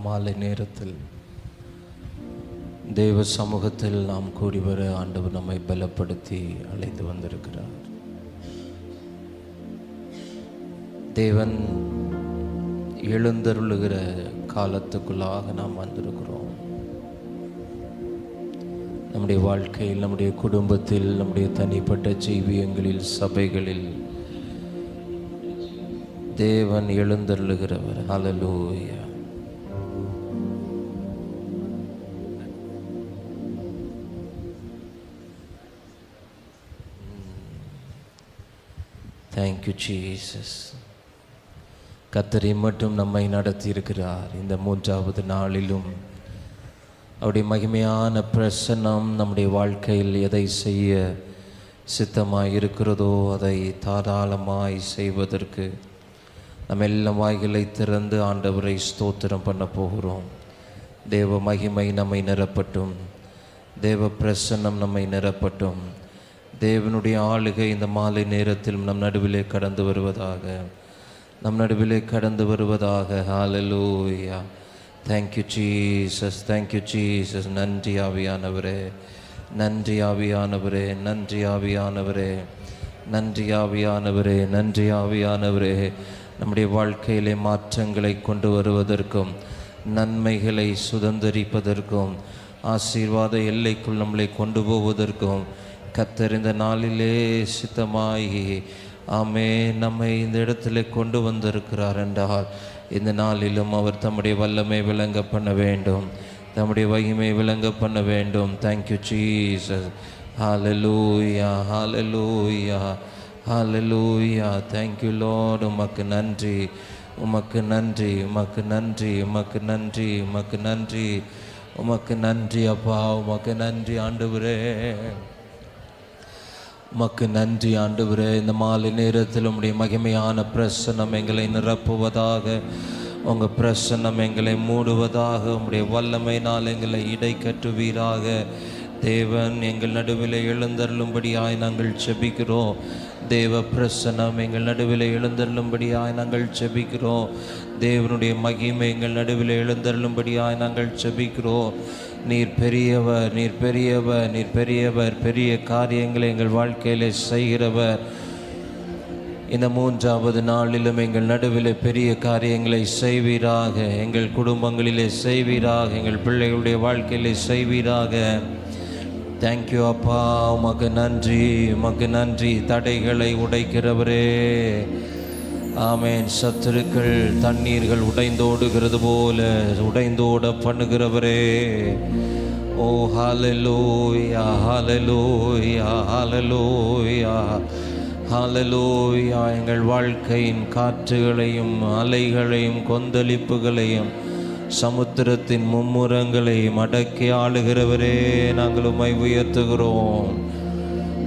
மாலை நேரத்தில் தேவ சமூகத்தில் நாம் கூடி வர ஆண்டவர் நம்மை பலப்படுத்தி அழைத்து வந்திருக்கிறார். தேவன் எழுந்தருளுகிற காலத்துக்குள்ளாக நாம் வந்திருக்கிறோம். நம்முடைய வாழ்க்கையில், நம்முடைய குடும்பத்தில், நம்முடைய தனிப்பட்ட ஜீவியங்களில், சபைகளில் தேவன் எழுந்தருளுகிறவர். ஹல்லேலூயா. Thank you Jesus. கர்த்தர் மட்டும் நம்மை நடத்தி இருக்கிறார். இந்த 3வது நாளிலும் அவருடைய மகிமையான பிரசன்னம் நம்முடைய வாழ்க்கையில் எதை செய்ய சித்தமாய் இருக்கிறதோ அதை தாராளமாய் செய்வதற்கு நம்ம எல்லாம் வாய்களை திறந்து ஆண்டவரை ஸ்தோத்திரம் பண்ண போகிறோம். தேவ மகிமை நம்மை நிரப்பட்டும், தேவ பிரசன்னம் நம்மை நிரப்பட்டும். தேவனுடைய ஆளுகை இந்த மாலை நேரத்தில் நம் நடுவிலே கடந்து வருவதாக, நம் நடுவிலே கடந்து வருவதாக. Hallelujah. Thank you Jesus, thank you Jesus. நன்றி ஆவியானவரே, நன்றி ஆவியானவரே, நன்றி ஆவியானவரே, நன்றி ஆவியானவரே, நன்றி ஆவியானவரே. நம்முடைய வாழ்க்கையிலே மாற்றங்களை கொண்டு வருவதற்கும், நன்மைகளை சுதந்திரிப்பதற்கும், ஆசீர்வாத எல்லைக்குள் நம்மளை கொண்டு போவதற்கும் கர்த்தர் இந்த நாளிலே சித்தமாகி ஆமே நம்மை இந்த இடத்துல கொண்டு வந்திருக்கிறார் என்றால், இந்த நாளிலும் அவர் தம்முடைய வல்லமை விளங்க பண்ண வேண்டும், தம்முடைய மகிமை விளங்க பண்ண வேண்டும். Thank you Jesus. Hallelujah, hallelujah, hallelujah. Thank you Lord. உமக்கு நன்றி, உமக்கு நன்றி, உமக்கு நன்றி, உமக்கு நன்றி, உமக்கு நன்றி, உமக்கு நன்றி அப்பா, உமக்கு நன்றி ஆண்டவரே, உமக்கு நன்றி ஆண்டவரே. இந்த மாலை நேரத்தில் உம்முடைய மகிமையான பிரசன்னம் எங்களை நிரப்புவதாக, உங்கள் பிரசன்னம் எங்களை மூடுவதாக, உம்முடைய வல்லமையினால் எங்களை இடை கட்டுவீராக. தேவன் எங்கள் நடுவில் எழுந்தருளும்படியாய் நாங்கள் செபிக்கிறோம். தேவ பிரசன்னம் எங்கள் நடுவில் எழுந்தருளும்படியாய் நாங்கள் செபிக்கிறோம். தேவனுடைய மகிமை எங்கள் நடுவில் எழுந்தருளும்படியாய் நாங்கள் செபிக்கிறோம். நீர் பெரியவர், நீர் பெரியவர், நீர் பெரியவர். பெரிய காரியங்களை எங்கள் வாழ்க்கையிலே செய்கிறவர். இந்த 3வது நாளிலும் எங்கள் நடுவில் பெரிய காரியங்களை செய்வீராக, எங்கள் குடும்பங்களிலே செய்வீராக, எங்கள் பிள்ளைகளுடைய வாழ்க்கையிலே செய்வீராக. தேங்க்யூ அப்பா, உமக்கு நன்றி, உமக்கு நன்றி. தடைகளை உடைக்கிறவரே, ஆமேன். சத்துருக்கள் தண்ணீர்கள் உடைந்தோடுகிறது போல உடைந்தோட பண்ணுகிறவரே. ஓ ஹல்லேலூயா, ஹல்லேலூயா, ஹல்லேலூயா, ஹல்லேலூயா. எங்கள் வாழ்க்கையின் காற்றுகளையும் அலைகளையும் கொந்தளிப்புகளையும் சமுத்திரத்தின் மும்முரங்களையும் அடக்கி ஆளுகிறவரே, நாங்கள் உம்மை உயர்த்துகிறோம்,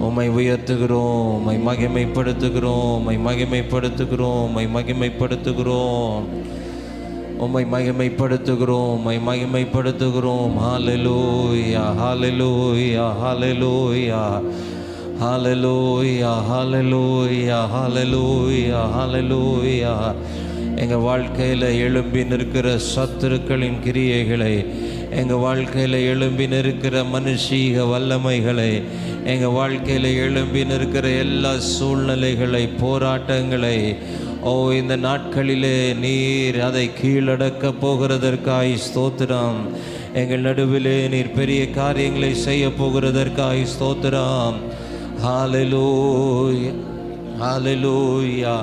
உம்மை உயர்த்துகிறோம், உம்மை மகிமைப்படுத்துகிறோம், உம்மை மகிமைப்படுத்துகிறோம், உம்மை மகிமைப்படுத்துகிறோம், உம்மை மகிமைப்படுத்துகிறோம், உம்மை மகிமைப்படுத்துகிறோம். ஹல்லேலூயா, hallelujah, hallelujah, hallelujah, hallelujah, hallelujah, ஹல்லேலூயா. எங்கள் வாழ்க்கையில் எழும்பி நிற்கிற சத்துருக்களின் கிரியைகளை, எங்கள் வாழ்க்கையில் எழும்பி நிற்கிற மனுஷீக வல்லமைகளை, எங்கள் வாழ்க்கையில் எழும்பி நிற்கிற எல்லா சூழ்நிலைகளை, போராட்டங்களை, ஓ இந்த நாட்களிலே நீர் அதை கீழடக்க போகிறதற்காய் ஸ்தோத்திரம். எங்கள் நடுவிலே நீர் பெரிய காரியங்களை செய்ய போகிறதற்காய் ஸ்தோத்திரம். Hallelujah, hallelujah,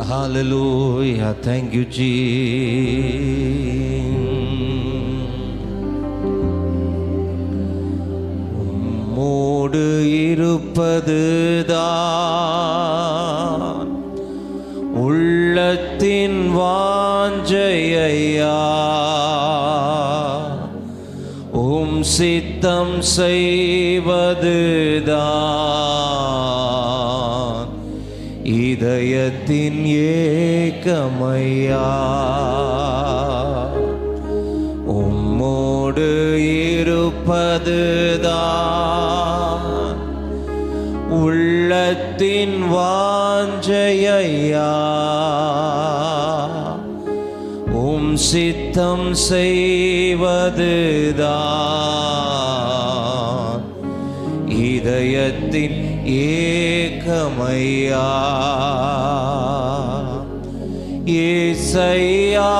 hallelujah. Thank you Jesus. உம்மோடு இருப்பதுதான் உள்ளத்தின் வாஞ்சையா, உம் சித்தம் செய்வதுதான் இதயத்தின் ஏக்கமையா. உம்மோடு இருப்பதுதான் உள்ளத்தின் வாஞ்சையா, உம் சித்தம் செய்வதுதான் இதயத்தின் ஏக்கமையா. ஏசையா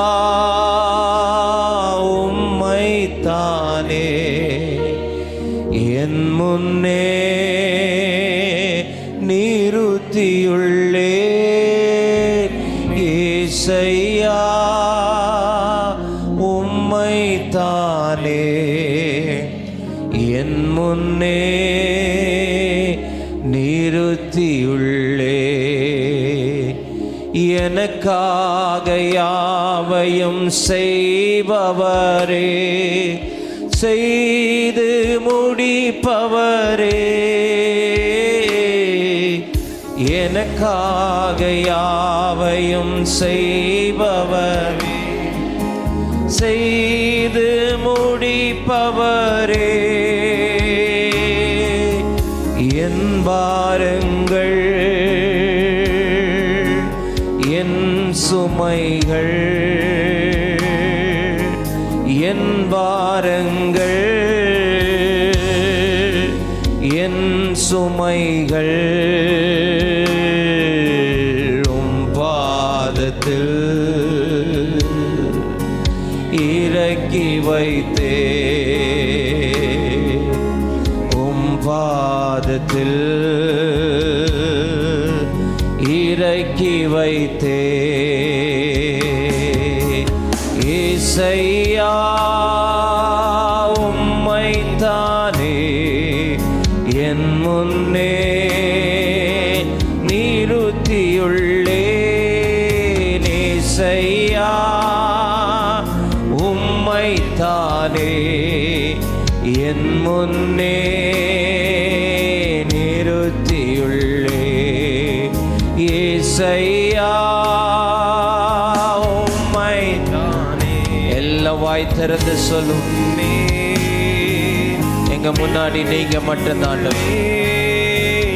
உம்மைத்தானே என் முன்னே நிறுத்தியுள்ளேன். ஏசையா உம்மைத்தானே என் முன்னே நிறுத்தியுள்ளே. எனக்காக யாவையும் செய்பவரே, செய்து முடிப்பவரே. எனக்காக யாவையும் செய்பவரே, செய்து முடிப்பவரே. என் பாரங்கள் என் சுமைகள், என் பாரங்கள் என் சுமைகள் உம் பாதத்தில் இறக்கி வைத்தே. உம் பாதத்தில் இறக்கி வைத்தே. ஏசையா உம்மைத்தானே என் முன்னே நிறுத்தியுள்ளேன். ஏசையா உம்மைத்தானே என் முன்னே நிறுத்தியுள்ளே. ஏசையா உம்மைத்தானே. எல்லாம் வாய் திறந்து சொல்லும். எங்க முன்னாடி நீங்க மட்டும்தான்.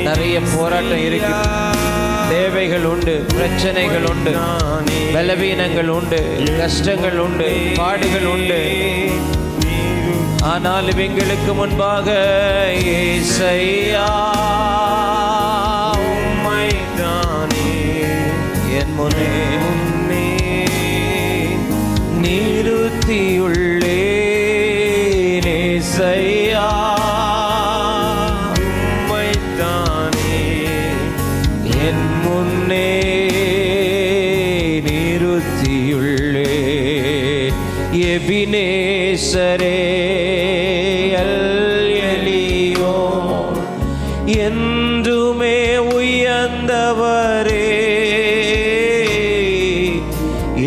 நிறைய போராட்டம் இருக்கு, தேவைகள் உண்டு, பிரச்சனைகள் உண்டு, பலவீனங்கள் உண்டு, கஷ்டங்கள் உண்டு, பாடுகள் உண்டு. ஆனாலும் எங்களுக்கு முன்பாக ஏசையா உம்மைத்தானே என் முன்னே நிறுத்தியுள்ளேன். ஏசையா உம்மைத்தானே என் முன்னே நிறுத்தியுள்ளே. எபினேசரே எல்எலியோன் என்றுமே உயர்ந்தவரே.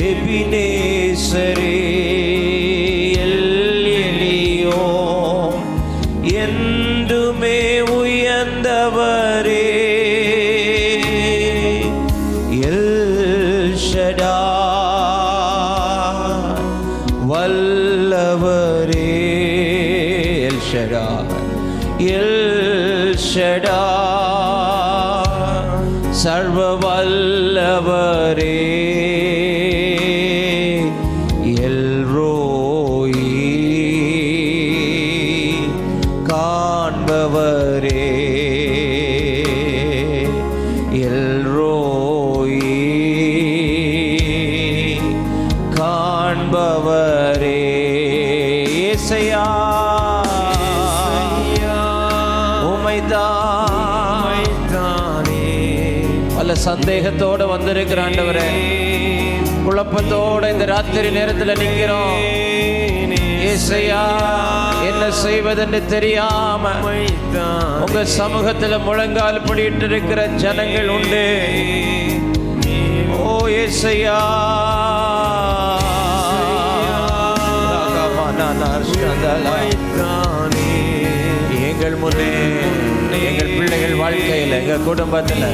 எபினேசரே எல்எலியோன் என்றுமே உயர்ந்தவரே. வல்லவரே எல் ஷடாய் சர்வ வல்லவரே. எல் ரோயி காண்பவரே. எல் ரோயி காண்பவரே. ஏசையா உம்மைத்தானே. பல சந்தேகத்தோட வந்திருக்கிற ஆண்டவரே, குழப்பத்தோட இந்த ராத்திரி நேரத்தில் நிற்கிறோம். ஏசையா என்ன செய்வதென்று தெரியாம உங்க சமூகத்தில் முழங்கால் படிட்டு இருக்கிற ஜனங்கள் உண்டு. ஓ ஏசையா எங்கள் முன்னே எங்கள் பிள்ளைகள் வாழ்க்கையில் எங்கள் குடும்பத்தில்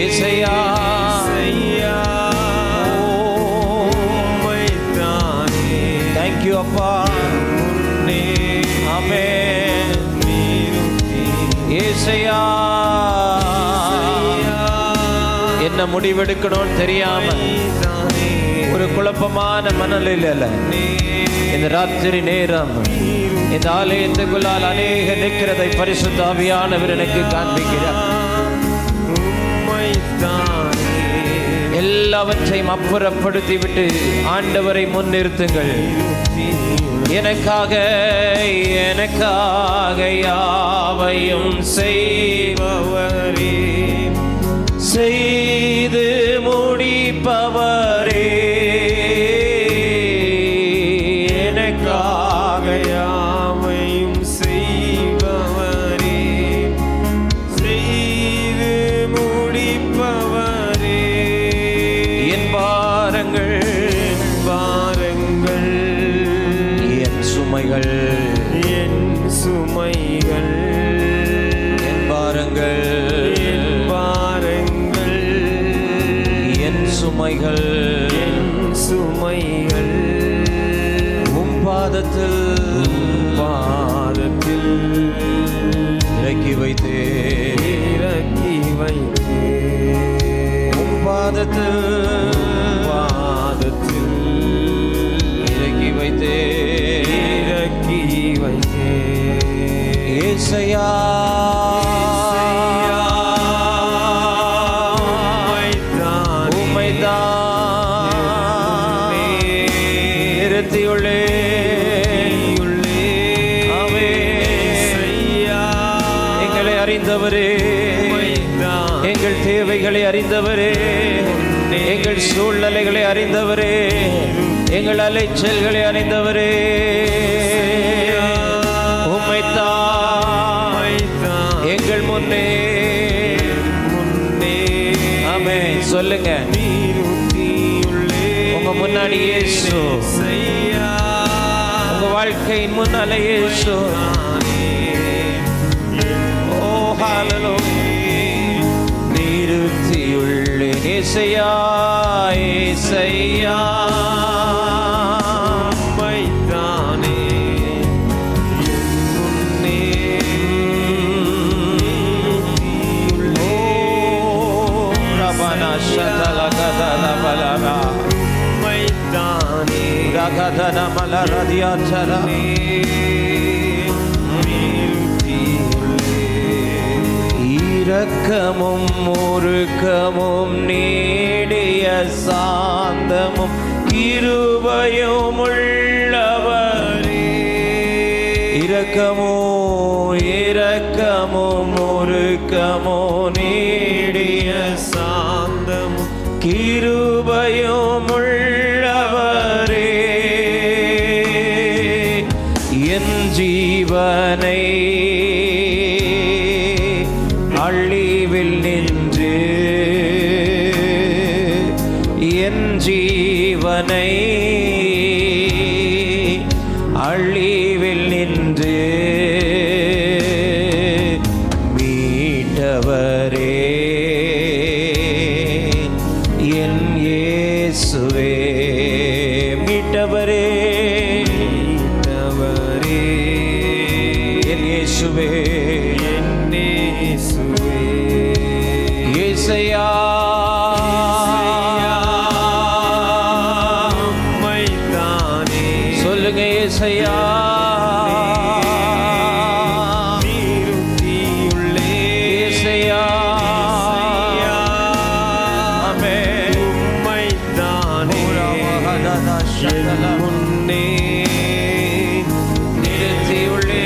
ஏசையா தேங்க்யூ அப்பா. ஆமென். ஏசையா என்ன முடிவெடுக்கணும்னு தெரியாம ஒரு குழப்பமான மனநிலையில் அல்ல. இந்த ராத்திரி நேரம் இந்த ஆலயத்துக்குள்ளால் அநேக நிற்கிறதை பரிசுத்த ஆவியானவர் எனக்கு காண்பிக்கிறார். எல்லாவற்றையும் அப்புறப்படுத்தி விட்டு ஆண்டவரை முன்னிறுத்துங்கள். எனக்காக யாவையும் செய்பவரே, செய்து முடிப்பவரே, எனக்காக யாவையும் செய்பவரே, செய்து முடிப்பவரே, என் பாரங்கள் என் சுமைகள் என் பாரங்கள் என் சுமைகள் உம் பாதத்தில் இறக்கி வைத்தேன். உம் பாதத்தில் இறக்கி வைத்தேன். ஏசையா எங்களை அறிந்தவரே, எங்கள் தேவைகளை அறிந்தவரே, எங்கள் சூழ்நிலைகளை அறிந்தவரே, எங்கள் அலைச்சல்களை அறிந்தவரே, உம்மைத்தான் எங்கள் முன்னே ஆமென் சொல்லுங்க. உங்க முன்னாடி இயேசு, உங்க வாழ்க்கையின் முன்னால இயேசு. ஓ ஹல்லேலூயா. நிறுத்தியுள்ளேன் ஏசையா, ஏசையா மைதானே முன்னே. ஓ ரபனா ஷதல கதல பலரா மைதானே ரகதன மலரதியா சரா. இரக்கமும் முறுக்கமும் நீடிய சாந்தமும் கிருபையும் உள்ளவரே. இரக்கமும் முறுக்கமோ நீடிய சாந்தமும் கிருபையும் உள்ளவரே. என் ஜீவனை அழிவில் நின்று, என் ஜீவனை அழிவில் நின்று மீட்டவரே, என் இயேசுவே மீட்டவரே, என் இயேசுவே ஏசையா மைதானே சொல்லுங்க. ஏசையா ஏசையா ஆமென் மைதானே முன்னே நிறுத்தியுள்ளே.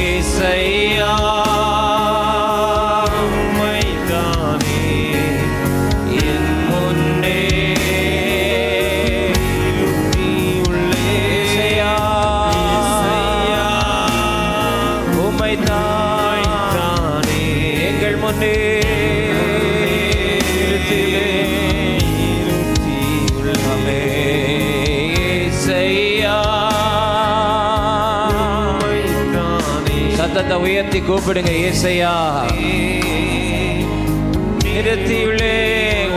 ஏசையா எங்கள் முன்னே சத்தத்தை உயர்த்தி கூப்பிடுங்க. ஏசையா நிறுத்தியுள்ளே.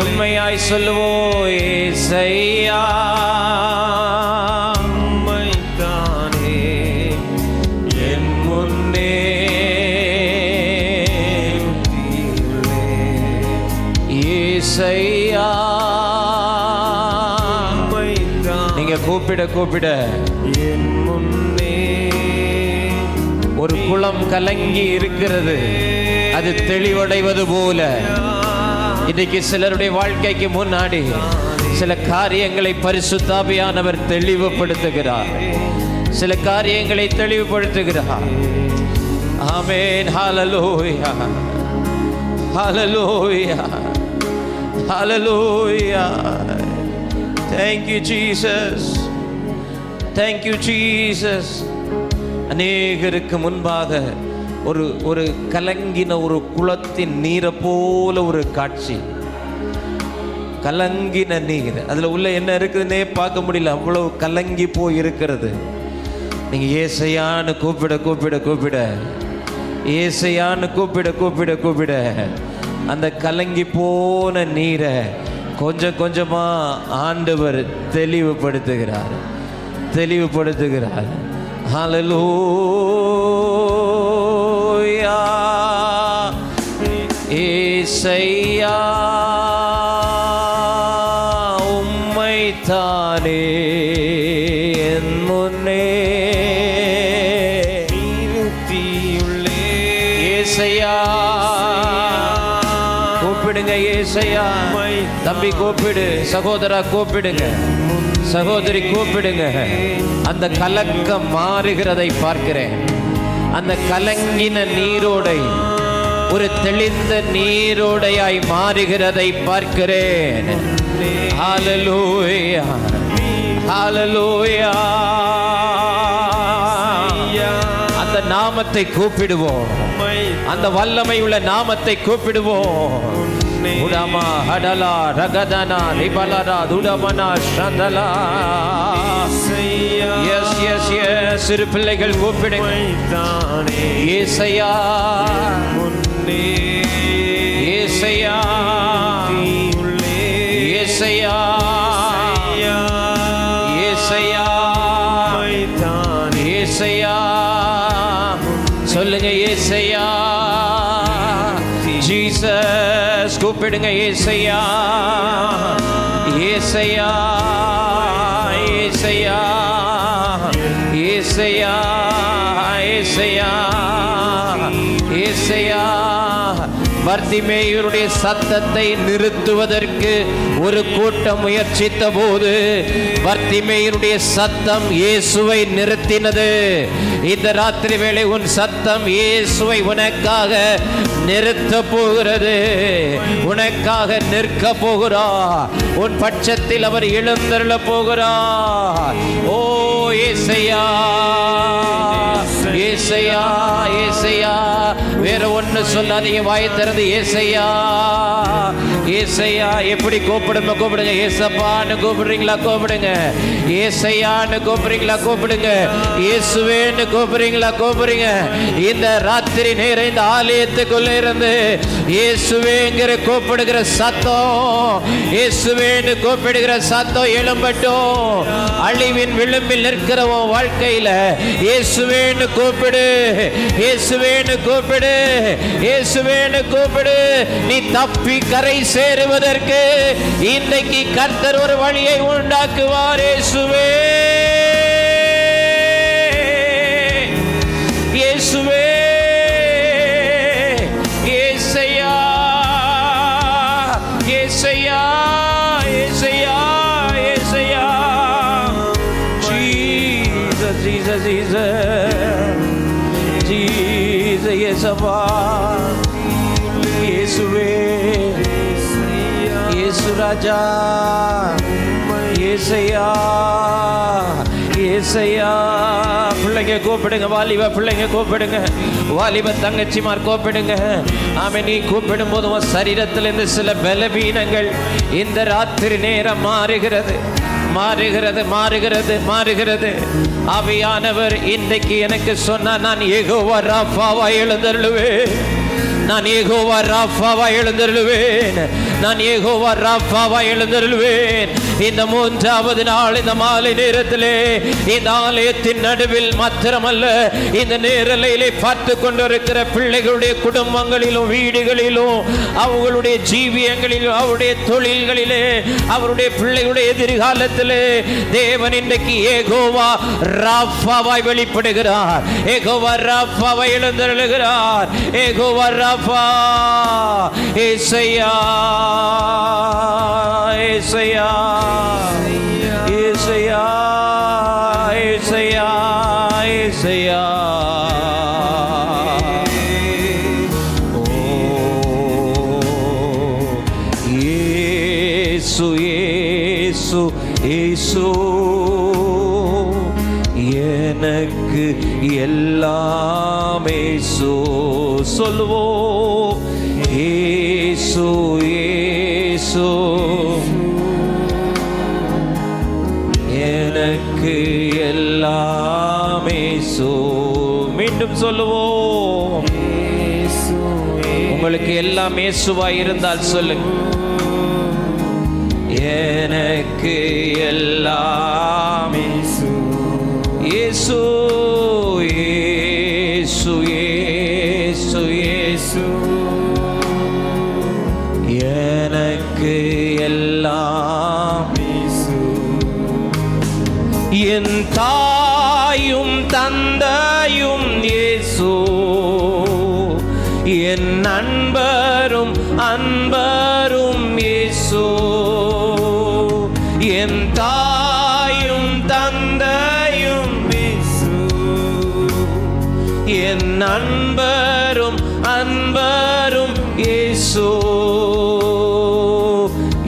உண்மையாய் சொல்லுவோம். ஏசையா என் முன்னே ஏசையா நீங்க கூப்பிட கூப்பிட என் முன்னே ஒரு குளம் கலங்கி இருக்கிறது, அது தெளிவடைவது போல இன்னைக்கு சிலருடைய வாழ்க்கைக்கு முன்னாடி சில காரியங்களை பரிசுத்த ஆவியானவர் தெளிவுபடுத்துகிறார். சில காரியங்களை தெளிவுபடுத்துகிறார். ஆமென். ஹல்லேலூயா, hallelujah, hallelujah. Thank you Jesus, thank you Jesus. அநேகருக்கு முன்பாக ஒரு கலங்கின ஒரு குளத்தின் நீரை போல ஒரு காட்சி. கலங்கின நீர், அதுல உள்ள என்ன இருக்குதுன்னே பார்க்க முடியல, அவ்வளவு கலங்கி போய் இருக்கிறது. நீங்க ஏசையான்னு கூப்பிட கூப்பிட கூப்பிட, ஏசையான்னு கூப்பிட கூப்பிட கூப்பிட அந்த கலங்கி போன நீரை கொஞ்சம் கொஞ்சமா ஆண்டவர் தெளிவுபடுத்துகிறார், தெளிவுபடுத்துகிறார். ஹல்லேலூயா. ஏசையா உம்மைத்தானே என் முன்னே நிறுத்தியுள்ளே. ஏசையா கூப்பிடுங்க, ஏசையா. தம்பி கூப்பிடு, சகோதரா கூப்பிடுங்க, சகோதரி கூப்பிடுங்க. அந்த கலக்கம் மாறுகிறதை பார்க்கிறேன். அந்த கலங்கின நீரோடை ஒரு தெளிந்த நீரோடையாய் மாறுகிறதை பார்க்கிறேன். ஹல்லேலூயா, ஹல்லேலூயா. அந்த நாமத்தை கூப்பிடுவோம், அந்த வல்லமை உள்ள நாமத்தை கூப்பிடுவோம். உடமா ஹடலா ரகதனா லிபலரா துடமனா சந்தலா. Yes yes yes. சிறு பிள்ளைகள் கூப்பிடுங்க. ஏசையா முன்னே, ஏசையா ஏசையா ஏசையா ஏசையா. சொல்லுங்க ஏசையா. ஜீசஸ் கூப்பிடுங்க. ஏசையா, ஏசையா, ஏசையா, ஏசையா, ஏசையா, ஏசையா. பர்திமேயுடைய சத்தத்தை நிறுத்துவதற்கு ஒரு கூட்டம் முயற்சித்த போது பர்திமேயுடைய சத்தம் இயேசுவை நிறுத்தினது. இந்த ராத்திரி வேளை உன் சத்தம் இயேசுவை உனக்காக நிறுத்த போகிறது, உனக்காக நிற்க போகிறார். உன் பட்சத்தில் அவர் எழுந்தருள போகிறார். ஓ ஏசையா, ஏசையா, ஏசையா. வேற ஒண்ணு சொல்லாதீங்க, வாயை திறந்து ஏசையா, ஏசையா. எப்படி கூப்பிடுங்க, கூப்பிடுங்க. ஏசப்பான்னு கூப்பிடுறீங்களா, கூப்பிடுங்க. ஏசையான்னு கூப்பிடுறீங்களா, கூப்பிடுங்க. இயேசுவேன்னு கூப்பிடுறீங்களா, கூப்பிடுங்க. இந்த ராத்திரி நேரம் இந்த ஆலயத்துக்குள்ள இருந்து இயேசுவேங்கிற கூப்பிடுகிற சத்தம், இயேசுவேன்னு கூப்பிடுகிற சத்தம் எழும்பட்டும். அழிவின் விளிம்பில் நிற்கிறவன் வாழ்க்கையில இயேசுவேன்னு கூப்பிடு, இயேசுவேன்னு கூப்பிடு, இயேசுவேன்னு கூப்பிடு. நீ தப்பி கரை சேருவதற்கு இன்றைக்கு கர்த்தர் ஒரு வழியை உண்டாக்குவார். இயேசுவே, இயேசுவே, ஏசையா, ஏசையா, ஏசையா, ஏசையா. ஜீசஸ், ஜீசஸ், ஜீசஸ், ஜீசஸ், இயேசுவா, இயேசுவே, இயேசு ராஜா, ஏசையா, ஏசையா. பிள்ளைங்க கூப்பிடுங்க, வாலிப பிள்ளைங்க கூப்பிடுங்க, வாலிப தங்கச்சிமார் கூப்பிடுங்க. ஆமே, நீ கூப்பிடும் போது உன் சரீரத்திலிருந்து சில பலவீனங்கள் இந்த ராத்திரி நேரம் மாறுகிறது, மாறுகிறது, மாறுகிறது, மாறுகிறது. ஆவியானவர் இன்றைக்கு எனக்கு சொன்னா, நான் யெகோவா ராஃபாவா எழுந்தருளுவேன். நான் யெகோவா ராஃபாவா எழுந்தருளுவேன். நான் யெகோவா ராஃபாவா எழுந்தருளுவேன். இந்த 3வது நாள் இந்த மாலை நேரத்திலே இந்த ஆலயத்தின் நடுவில் மாத்திரமல்ல, இந்த நேரலையிலே பார்த்து கொண்டிருக்கிற பிள்ளைகளுடைய குடும்பங்களிலும் வீடுகளிலும் அவர்களுடைய ஜீவியங்களிலும் அவருடைய தொழில்களிலே அவருடைய பிள்ளைகளுடைய எதிர்காலத்திலே தேவன் இன்றைக்கு யெகோவா ராஃபாவாய் வெளிப்படுகிறார். யெகோவா ராஃபாவாய் எழுந்தருளுகிறார். யெகோவா ராஃபா. ஏசையா ஏசையா ஏசையா ஏசையா ஏசையா. இயேசு இயேசு இயேசு எனக்கு எல்லாம் இயேசு. சொல்லுவோம் இயேசு இயேசு எனக்கு எல்லாம் இயேசு. மீண்டும் சொல்லுவோம். உங்களுக்கு எல்லாம் இயேசுவாய் இருந்தால் சொல்லுங்க. எனக்கு எல்லாம் இயேசு இயேசு இயேசு இயேசு இயேசு எனக்கு எல்லாம் இயேசு. என் தாயும் தந்தையும் இயேசு, என் நண்பரும் அன்பரும் இயேசு. என் தாயும் தந்தையும் இயேசு, என் நண்பரும் அன்பரும் இயேசு.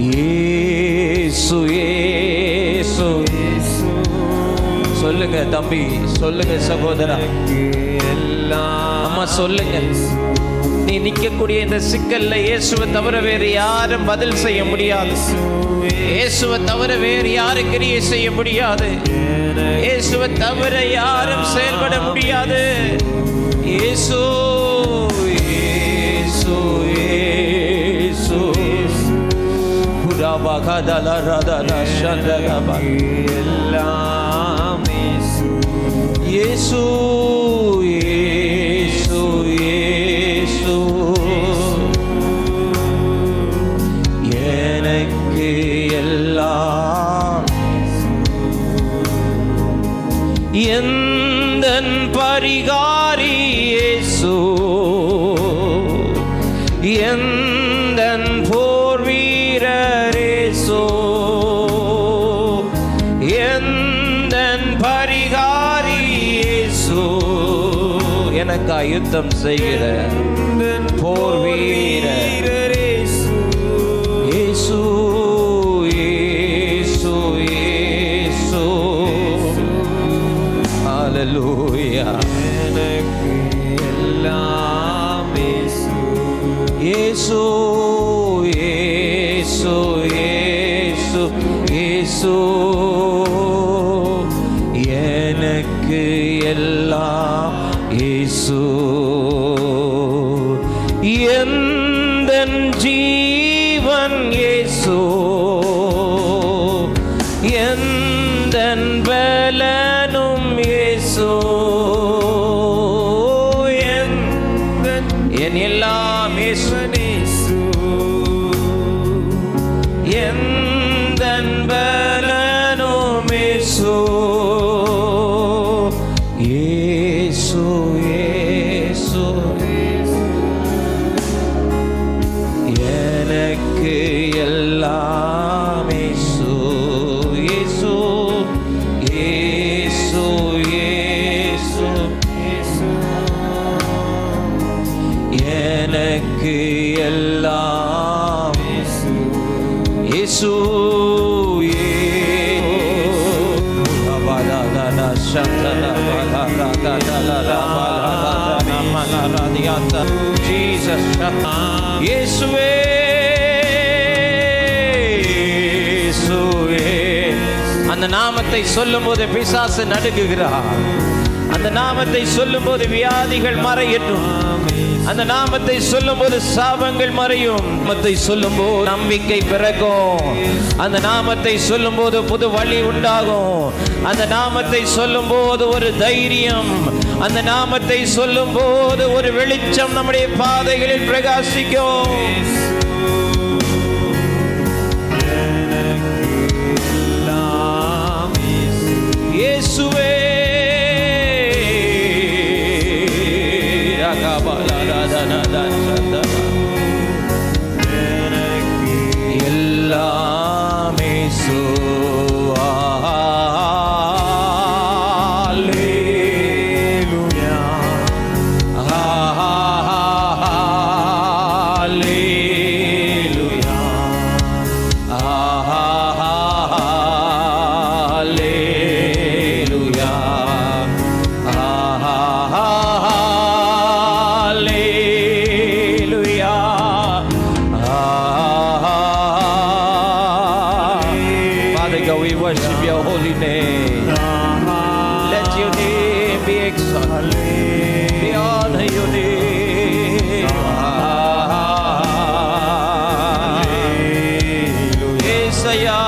இயேசு இயேசு இயேசு. சொல்லுங்க தம்பி, சொல்லுங்க சகோதரா, அம்மா சொல்லுங்க. நீ நிற்கக்கூடிய இந்த சிக்கல்ல இயேசுவை தவிர வேறு யாரும் பதில் செய்ய முடியாது. இயேசுவை தவிர வேறு யாரும் கிரியை செய்ய முடியாது. இயேசுவை தவிர யாரும் செயல்பட முடியாது. இயேசு இயேசு இயேசு புராபகதல ரதல சந்தகப எல்லாம் இயேசு இயேசு இயேசு இயேசு எனக்கு எல்லாம். எந்தன் பரிகாரி இயேசு, எந்தன் போர் வீரர் இயேசு, எந்தன் பரிகாரி இயேசு, எனக்கா யுத்தம் செய்கிற போர் வீரர் இயேசு இயேசு இயேசு இயேசு. ஹல்லேலூயா. எனக்கு எல்லாம் இயேசு இயேசு இயேசு இயேசு இயேசு எனக்கு எல்லாம் இயேசு. எந்தன் ஜீவன் இயேசு, எந்தன் பலனும் இயேசு, என் எல்லாம் இயேசு எந்தன் பலனும் இயேசு. இயேசு இயேசு எனக்கு எல்லாம் இயேசு இயேசு இயேசு இயேசு எனக்கு எல்லாம் இயேசு இயேசு. இயேசுவே இயேசுவே. அந்த நாமத்தை சொல்லும் போது பிசாசு நடுங்குகிறார். அந்த நாமத்தை சொல்லும் போது வியாதிகள் மறையட்டும். அந்த நாமத்தை சொல்லும் போது சாபங்கள் மறையும். நாமத்தை சொல்லும் போது நம்பிக்கை பிறக்கும். அந்த நாமத்தை சொல்லும் போது புது வழி உண்டாகும். அந்த நாமத்தை சொல்லும் போது ஒரு தைரியம், அந்த நாமத்தை சொல்லும் போது ஒரு வெளிச்சம் நம்முடைய பாதைகளில் பிரகாசிக்கும். இயேசுவே எல்லாமே we worship your holy name. Let your name be exalted. We honor your name. Yesaya.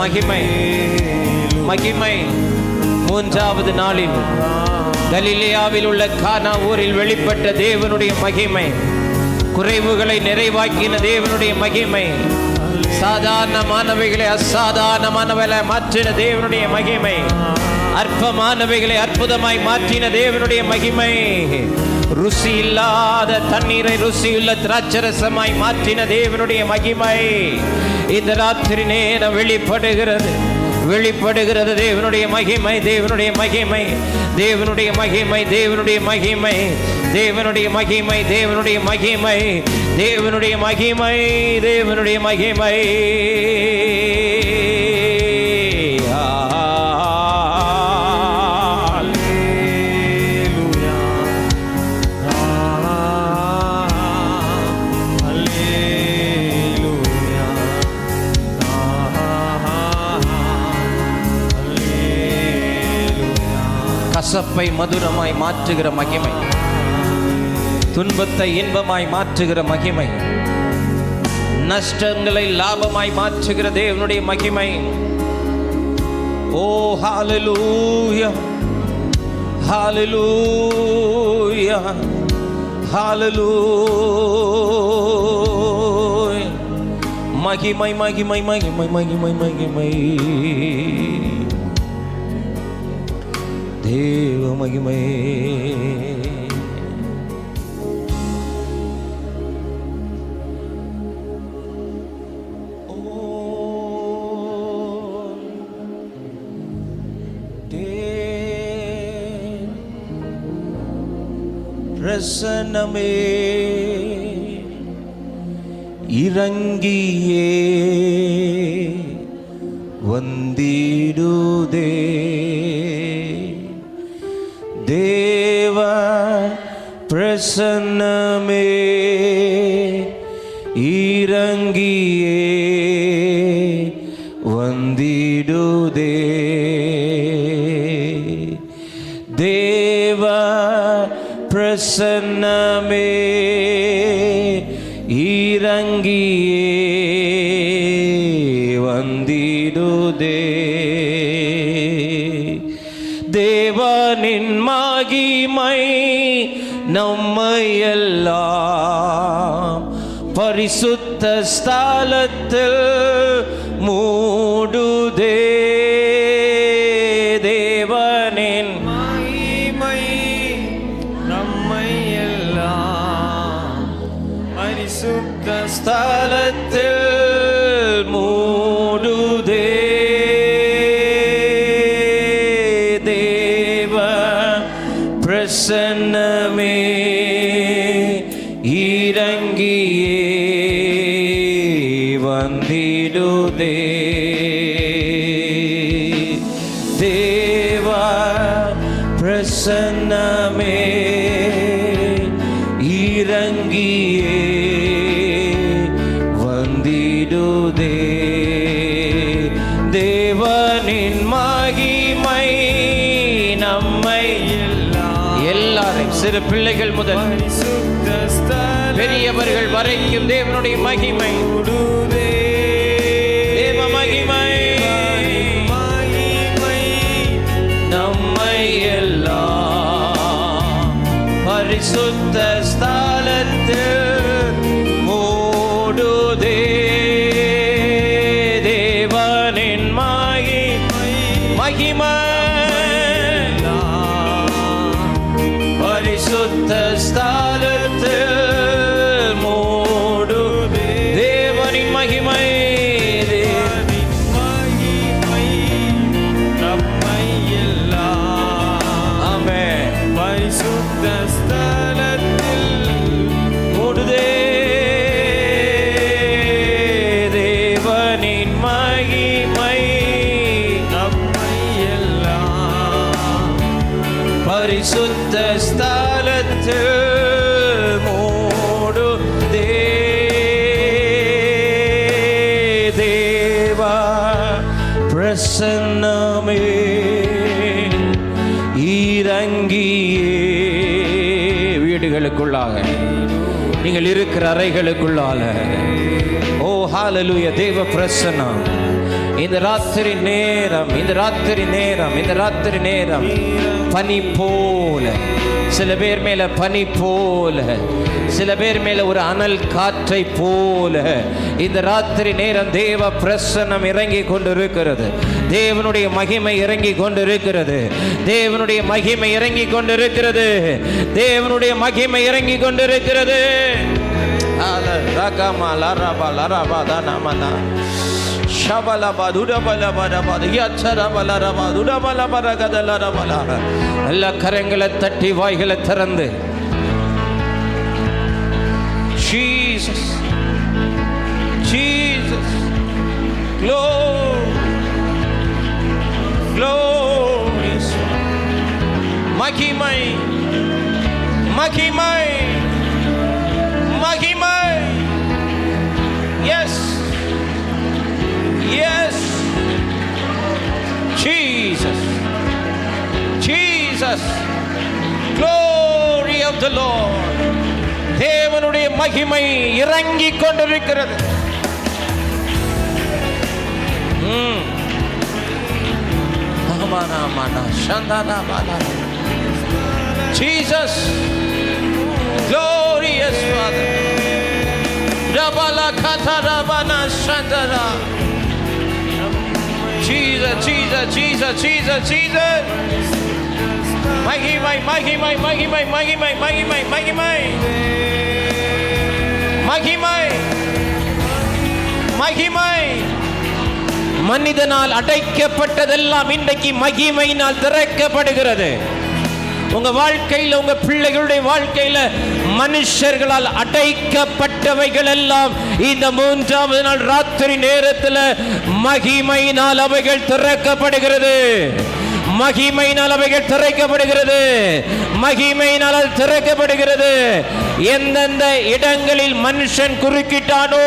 மகிமை மகிமை. மூன்றாவது நாளில் கலிலேயாவில் உள்ள கானா ஊரில் வெளிப்பட்ட தேவனுடைய மகிமை, குறைவுகளை நிறைவாக்கின தேவனுடைய மகிமை, சாதாரணமானவைகளை அசாதாரணமானவைகளை மாற்றின தேவனுடைய மகிமை, அற்பமானவைகளை அற்புதமாய் மாற்றின தேவனுடைய மகிமை, ருசி இல்லாத தண்ணீரை ருசியுள்ள திராட்சரசமாய் மாற்றின தேவனுடைய மகிமை இந்த ராத்திரி நேரம் வெளிப்படுகிறது. தேவனுடைய மகிமை, தேவனுடைய மகிமை, தேவனுடைய மகிமை, தேவனுடைய மகிமை, தேவனுடைய மகிமை, தேவனுடைய மகிமை, தேவனுடைய மகிமை, தேவனுடைய மகிமை. கசப்பை மதுரமாய் மாற்றுகிற மகிமை, துன்பத்தை இன்பமாய் மாற்றுகிற மகிமை, நஷ்டங்களை லாபமாய் மாற்றுகிற தேவனுடைய மகிமை. ஓ ஹalleluya, ஹalleluya, ஹalleluya. மகிமை மகிமை மகிமை மகிமை மகிமை, தேவ மகிமை. பிரசன்னமே இறங்கியே வந்திடுதே, தேவ பிரசன்னமே இறங்கியே வந்திடுதே, தேவ பிரசன்னமே இறங்கியே வந்திடுதே, தேவனின் மகிமை நம்மையெல்லாம் பரிசுத்த ஸ்தலத்தில் மூடுதே, தேவனின் மகிமை நம்மையெல்லாம் பரிசுத்த ஸ்தலத்தில் மூடுதே, பிரசன்னமே இறங்கியே வந்திடுதே, தேவ பிரசன்னமே தேவனின் மகிமை நம்மை எல்லாரும் சிறு பிள்ளைகள் முதல் பெரியவர்கள் வரைக்கும் தேவனுடைய மகிமை தேவ மகிமை நம்மை எல்லாம் பரிசுத்த ஸ்தலத்தில் மூடுதே. தேவனின் மகிமை பரிசுத்த ஸ்தலத்தில் மூடுதே. தேவனின் மகிமை நம்மை எல்லாம் ஆமென் பரிசுத்த ஸ்தலத்தில் மூடுதே. தேவனின் மகிமை நம்மை எல்லாம் பரிசுத்த ஸ்தலத்தில் மூடுதே. தேவ பிரசன்னமே இறங்கியே வீடுகளுக்குள்ளாக நீங்கள் இருக்கிற அறைகளுக்குள்ளால ஓ ஹalleluya தேவ பிரசன்னம் இந்த ராத்திரி நேரம் பனி போல சில பேர் மேல பனி போல சில பேர் மேல ஒரு அனல் காற்றை போல இந்த ராத்திரி நேரம் தேவ பிரசன்னம் இறங்கி கொண்டிருக்கிறது. தேவனுடைய மகிமை இறங்கி கொண்டிருக்கிறது. தேவனுடைய மகிமை இறங்கி கொண்டிருக்கிறது. தேவனுடைய மகிமை இறங்கி கொண்டிருக்கிறது. எல்லா கரங்களை தட்டி வாய்களை திறந்து Jesus, Jesus, glorious மகிமை மகிமை மகிமை. Yes, yes, Jesus, Jesus, glory of the Lord. தேவனுடைய மகிமை இறங்கி கொண்டிருக்கிறது. Jesus, glorious Father. Jesus, Jesus, Jesus, Jesus, Jesus. மகிமை மகிமை மகிமை மகிமை மகிமை மகிமை மகிமை மகிமை. மனிதனால் அடைக்கப்பட்டதெல்லாம் இன்றைக்கு மகிமையினால் திறக்கப்படுகிறது. உங்க வாழ்க்கையில் உங்க பிள்ளைகளுடைய வாழ்க்கையில மனுஷர்களால் அடைக்கப்பட்டவைகள் எல்லாம் இந்த மூன்றாவது நாள் ராத்திரி நேரத்தில் மகிமையினால் அவைகள் திறக்கப்படுகிறது. மகிமையினால் அவைகள் திறக்கப்படுகிறது. மகிமையினால் திறக்கப்படுகிறது. எந்தெந்த இடங்களில் மனுஷன் குறுக்கிட்டானோ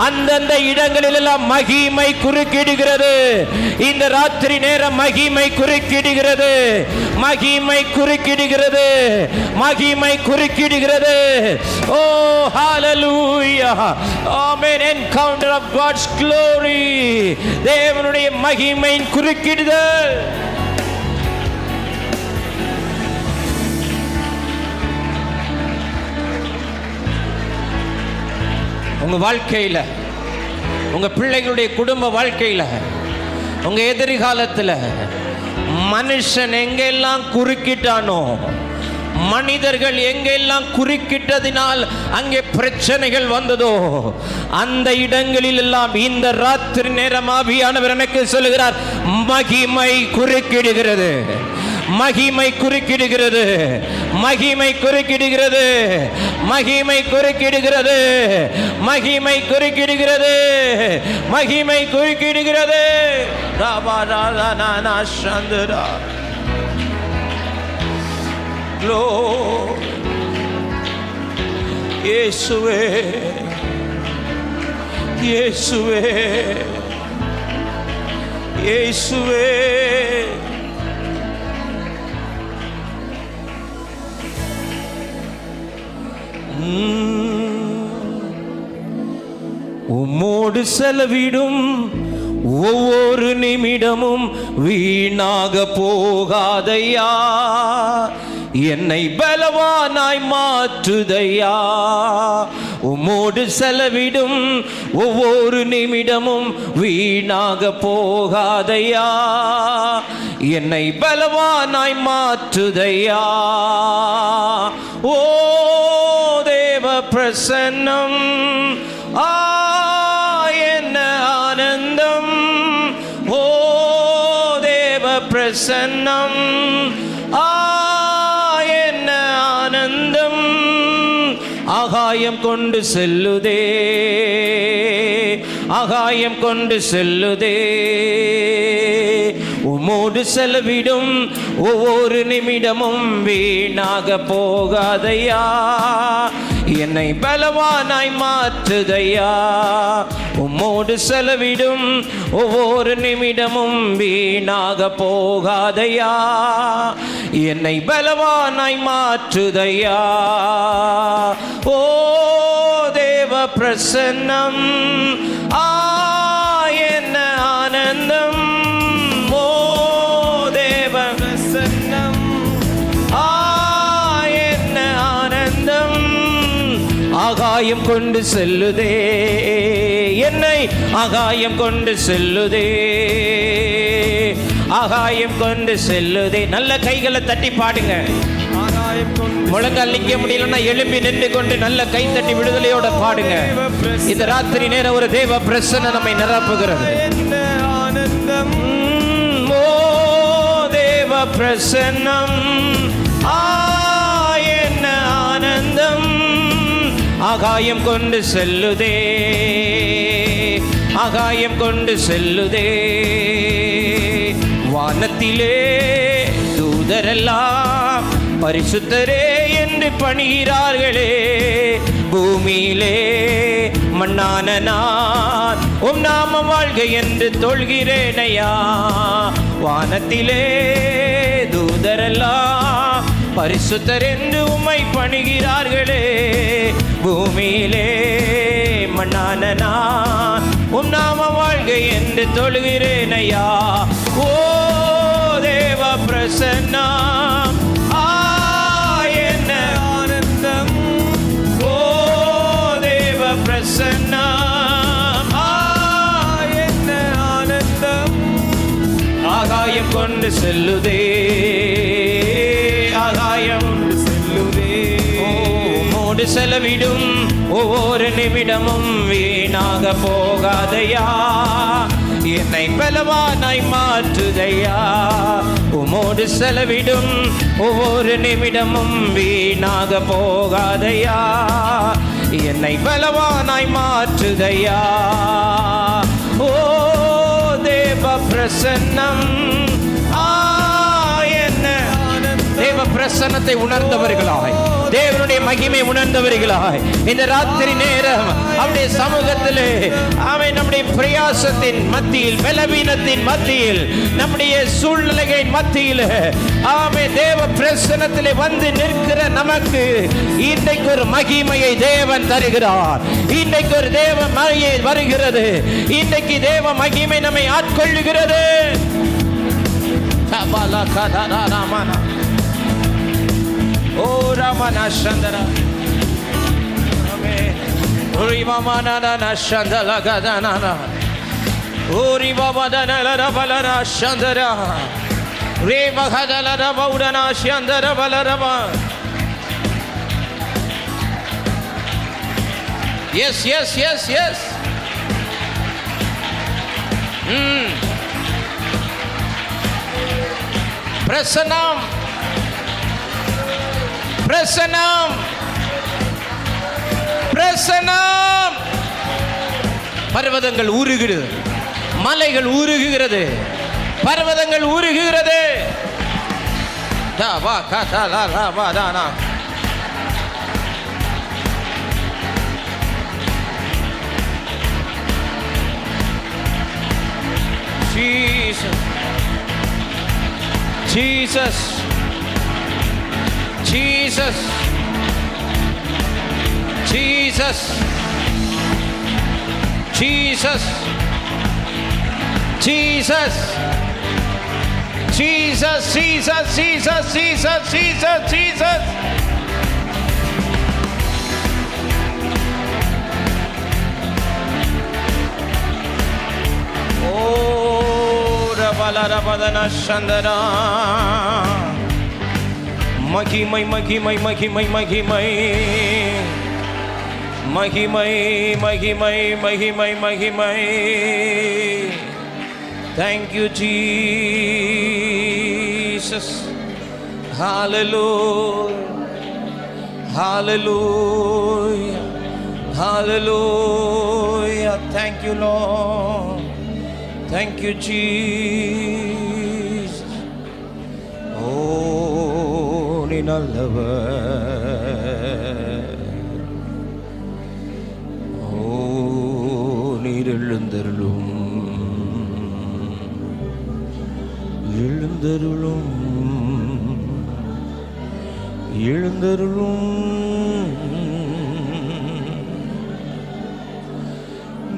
அந்தந்த இடங்களில் எல்லாம் மகிமை குறுக்கிடுகிறது. இந்த ராத்திரி நேரம் மகிமை குறுக்கிடுகிறது. மகிமை குறுக்கிடுகிறது. மகிமை குறுக்கிடுகிறது. ஓ ஹalleluya, amen. Encounter of God's glory. தேவனுடைய மகிமையின் குறுக்கிடுதல். உங்க வாழ்க்கையில உங்க பிள்ளைகளுடைய குடும்ப வாழ்க்கையில உங்க எதிர்காலத்தில் மனுஷன் எங்கெல்லாம் குறுக்கிட்டானோ மனிதர்கள் எங்கெல்லாம் குறுக்கிட்டதினால் அங்கே பிரச்சனைகள் வந்ததோ அந்த இடங்களில் எல்லாம் இந்த ராத்திரி நேரம் ஆவியானவர் எனக்கு சொல்லுகிறார் மகிமை குறுக்கிடுகிறது. மகிமை குறுக்கிடுகிறது. மகிமை குறுக்கிடுகிறது. மகிமை குறுக்கிடுகிறது. மகிமை குறுக்கிடுகிறது. மகிமை குறுக்கிடுகிறது. இயேசுவே இயேசுவே இயேசுவே. உம்மோடு செலவிடும் ஒவ்வொரு நிமிடமும் வீணாக போகாதையா, என்னை பலவானாய் மாற்றுதையா. உம்மோடு செலவிடும் ஒவ்வொரு நிமிடமும் வீணாக போகாதையா, என்னை பலவானாய் மாற்றுதையா. ஓ தேவ பிரசன்னம், என்ன ஆனந்தம். ஓ தேவ பிரசன்னம், என்ன ஆனந்தம். ஆகாயம் கொண்டு செல்லுதே, ஆகாயம் கொண்டு செல்லுதே. உம்மோடு செலவிடும் ஒவ்வொரு நிமிடமும் வீணாக போகாதையா, என்னை பலவானாய் மாற்றுதையா. உம்மோடு செலவிடும் ஒவ்வொரு நிமிடமும் வீணாக போகாதையா, என்னை பலவானாய் மாற்றுதையா. ஓ தேவ பிரசன்னம், என்ன ஆனந்தம். ஓ தேவ பிரசன்னம், என்ன ஆனந்தம். ஆகாயம் கொண்டு செல்லுதே, என்னை ஆகாயம் கொண்டு செல்லுதே, ஆகாயம் கொண்டு செல்லுதே. நல்ல கைகளை தட்டி பாடுங்க. முழங்கால் நிக்க முடியலன்னா எழுப்பி நின்று கொண்டு நல்ல கை தட்டி விடுதலையோட பாடுங்க. இந்த ராத்திரி நேரம் ஒரு தேவ பிரசன்னம் நம்மை நிரப்புகிறது. ஓ தேவ பிரசன்னம், என்ன ஆனந்தம். ஆகாயம் கொண்டு செல்லுதே, ஆகாயம் கொண்டு செல்லுதே. வானத்திலே தூதரெல்லாம் பரிசுத்தரே என்று பணிகிறார்களே, பூமியிலே மண்ணான நான் உம் நாம வாழ்க என்று தொழுகிறேனையா. வானத்திலே தூதரெல்லாம் பரிசுத்தர் என்று உம்மை பணிகிறார்களே, பூமியிலே மண்ணான நான் உம் நாம வாழ்க என்று தொழுகிறேனையா. ஓ தேவ பிரசன்னம், என்ன ஆனந்தம். ஓ தேவ பிரசன்னம், என்ன ஆனந்தம். ஆகாயம் கொண்டு செல்லுதே, ஆகாயம் செல்லுதே. உம்மோடு செலவிடும் ஒவ்வொரு நிமிடமும் வீணாக போகாதையா, என்னை பலவானாய் மாற்றுதையா. உம்மோடு செலவிடும் ஒவ்வொரு நிமிடமும் வீணாக போகாதையா, என்னை பலவானாய் மாற்றுதையா. ஓ தேவ பிரசன்னம், என்ன தேவ பிரசன்னத்தை உணர்ந்தவர்களாய், தேவனுடைய மகிமை உணர்ந்தவர்களாய் இந்த ராத்திரி நேரம் அவருடைய சமூகத்திலே அவன் நம்முடைய பிரயாசத்தின் மத்தியில், பலவீனத்தின் மத்தியில், நம்முடைய சூழ்நிலைகளின் மத்தியில் ஆமென் தேவ பிரசன்னத்திலே வந்து நிற்கிற நமக்கு இன்றைக்கு ஒரு மகிமையை தேவன் தருகிறார். இன்றைக்கு ஒரு தேவ மகிமை வருகிறது. இன்றைக்கு தேவ மகிமை நம்மை ஆட்கொள்ளுகிறது. ஓ ராமனா சந்தரா ஓரி மாமானா சந்தலா கதனானா ஓரி பாபாதனலர பலரா சந்தரா ரே மகதலர பௌடனா Chandra பலரபா. Yes, yes, yes, yes. பிரசன்னம், பிரசன்னம், பிரசன்னம். பர்வதங்கள் ஊறுகிறது, மலைகள் ஊறுகிறது, பர்வதங்கள் ஊறுகிறது. Jesus. Jesus, Jesus, Jesus, Jesus, Jesus, Jesus, Jesus, Jesus, Jesus, Jesus, Jesus. Oh, Rabala Rabadana Shandana. Mahimai, Mahimai, Mahimai, Mahimai. Mahimai, Mahimai, Mahimai, Mahimai. Thank you, Jesus. Hallelujah. Hallelujah. Hallelujah. Thank you, Lord. Thank you, Jesus. Oh, ni நல்லவர். Oh, நீர் எழுந்தருளும், எழுந்தருளும், எழுந்தருளும்.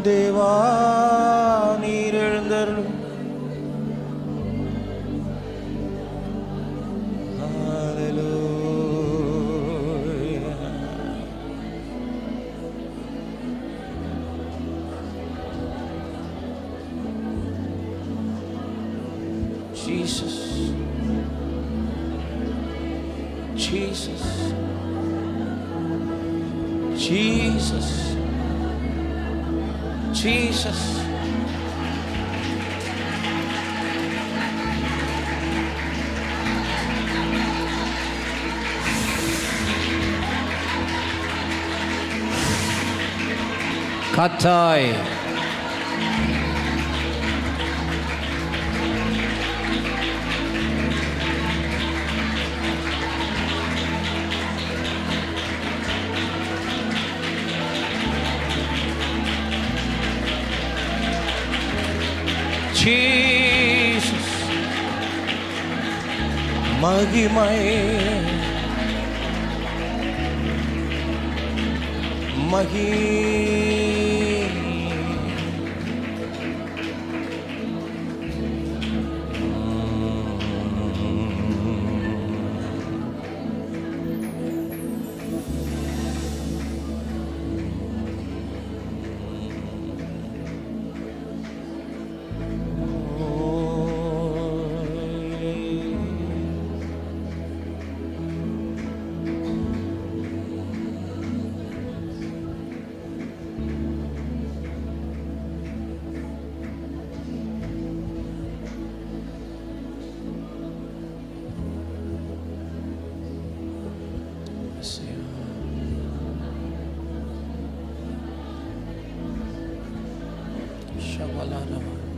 தேவா நீர் எழுந்தருளும். Jesus, Jesus, Jesus, Jesus. Katai. Jesus, மகிமை,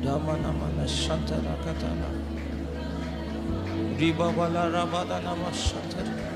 Damanamana Shantara Katana Ribabala Rabadana Shantara.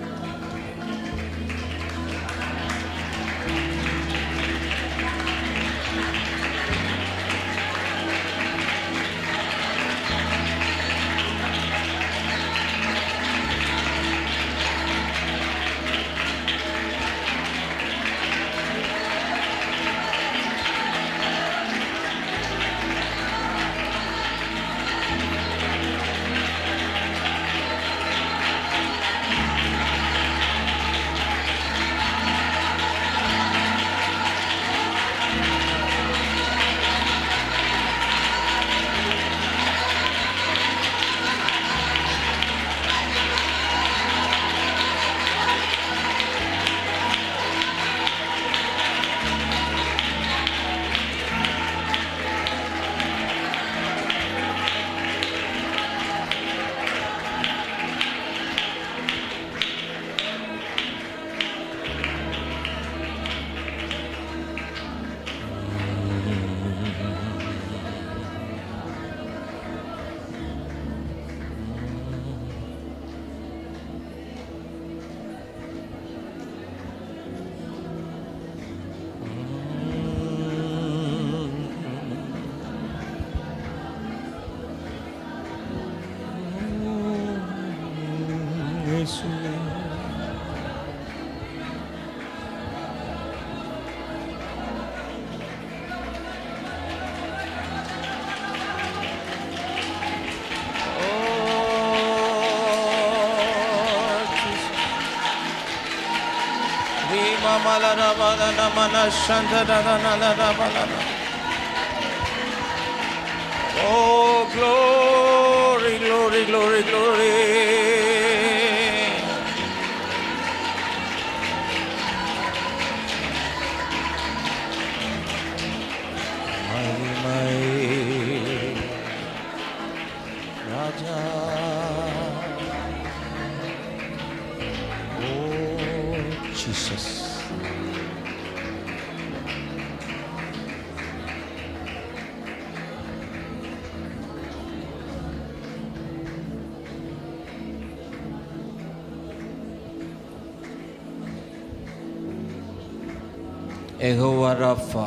இயேசுவே. Oh, glory, glory, glory, glory. Mahimai Raja. Oh, Jesus. Jehovah Rafah,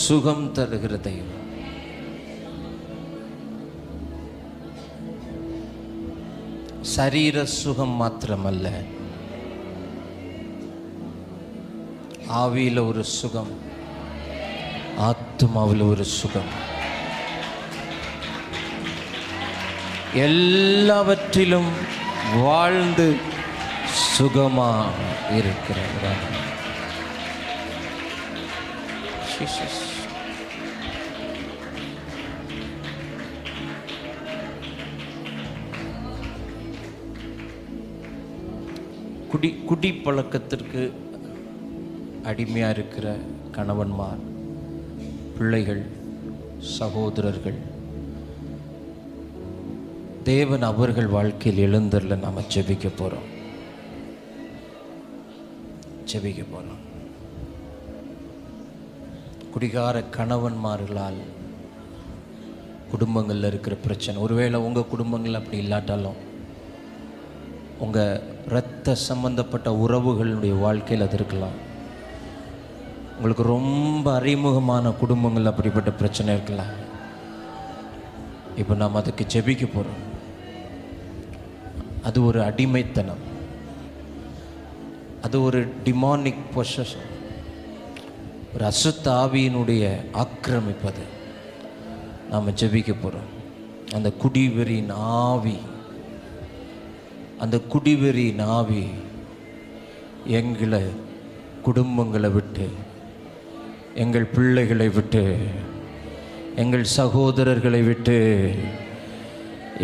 சுகம் தருகிற தெய்வம். சரீர சுகம் மாத்திரமல்ல, ஆவியில ஒரு சுகம், ஆத்துமாவில் ஒரு சுகம், எல்லாவற்றிலும் வாழ்ந்து சுகமா இருக்கிறார். குடி பழக்கத்திற்கு அடிமையா இருக்கிற கணவன்மார், பிள்ளைகள், சகோதரர்கள், தேவன் அவர்கள் வாழ்க்கையில் எழுந்தருள நாம ஜெபிக்க போறோம். குடிகார கணவன்மார்களால் குடும்பங்களில் இருக்கிற பிரச்சனை, ஒருவேளை உங்கள் குடும்பங்கள் அப்படி இல்லாட்டாலும் உங்கள் இரத்த சம்பந்தப்பட்ட உறவுகளுடைய வாழ்க்கையில் அது இருக்கலாம். உங்களுக்கு ரொம்ப அறிமுகமான குடும்பங்கள் அப்படிப்பட்ட பிரச்சனை இருக்கலாம். இப்போ நாம் அதுக்கு ஜெபிக்க போகிறோம். அது ஒரு அடிமைத்தனம், அது ஒரு டிமானிக் பொசஷன், ஒரு அசுத்த ஆவியினுடைய ஆக்கிரமிப்பது. நாம் ஜெபிக்க போகிறோம். அந்த குடிவெறியின் ஆவி, அந்த குடிவெறியின் ஆவி எங்களை, குடும்பங்களை விட்டு, எங்கள் பிள்ளைகளை விட்டு, எங்கள் சகோதரர்களை விட்டு,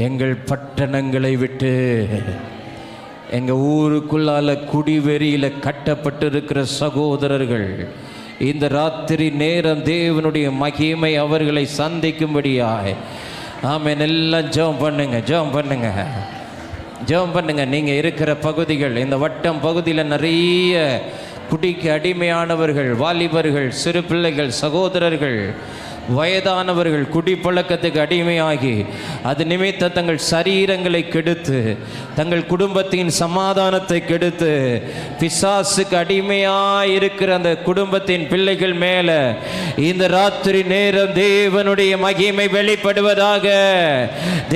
எங்கள் பட்டணங்களை விட்டு, எங்கள் ஊருக்குள்ளால குடிவெறியில் கட்டப்பட்டிருக்கிற சகோதரர்கள் இந்த ராத்திரி நேரம் தேவனுடைய மகிமை அவர்களை சந்திக்கும்படியாய். ஆமென். எல்லாம் ஜெபம் பண்ணுங்க, ஜெபம் பண்ணுங்க, ஜெபம் பண்ணுங்க. நீங்கள் இருக்கிற பகுதிகள், இந்த வட்டம் பகுதியில் நிறைய குடிக்கு அடிமையானவர்கள், வாலிபர்கள், சிறு பிள்ளைகள், சகோதரர்கள், வயதானவர்கள் குடிப்பழக்கத்துக்கு அடிமையாகி அது நிமித்த தங்கள் சரீரங்களை கெடுத்து, தங்கள் குடும்பத்தின் சமாதானத்தை கெடுத்து, பிசாசுக்கு அடிமையாயிருக்கிற அந்த குடும்பத்தின் பிள்ளைகள் மேல இந்த ராத்திரி நேரம் தேவனுடைய மகிமை வெளிப்படுவதாக,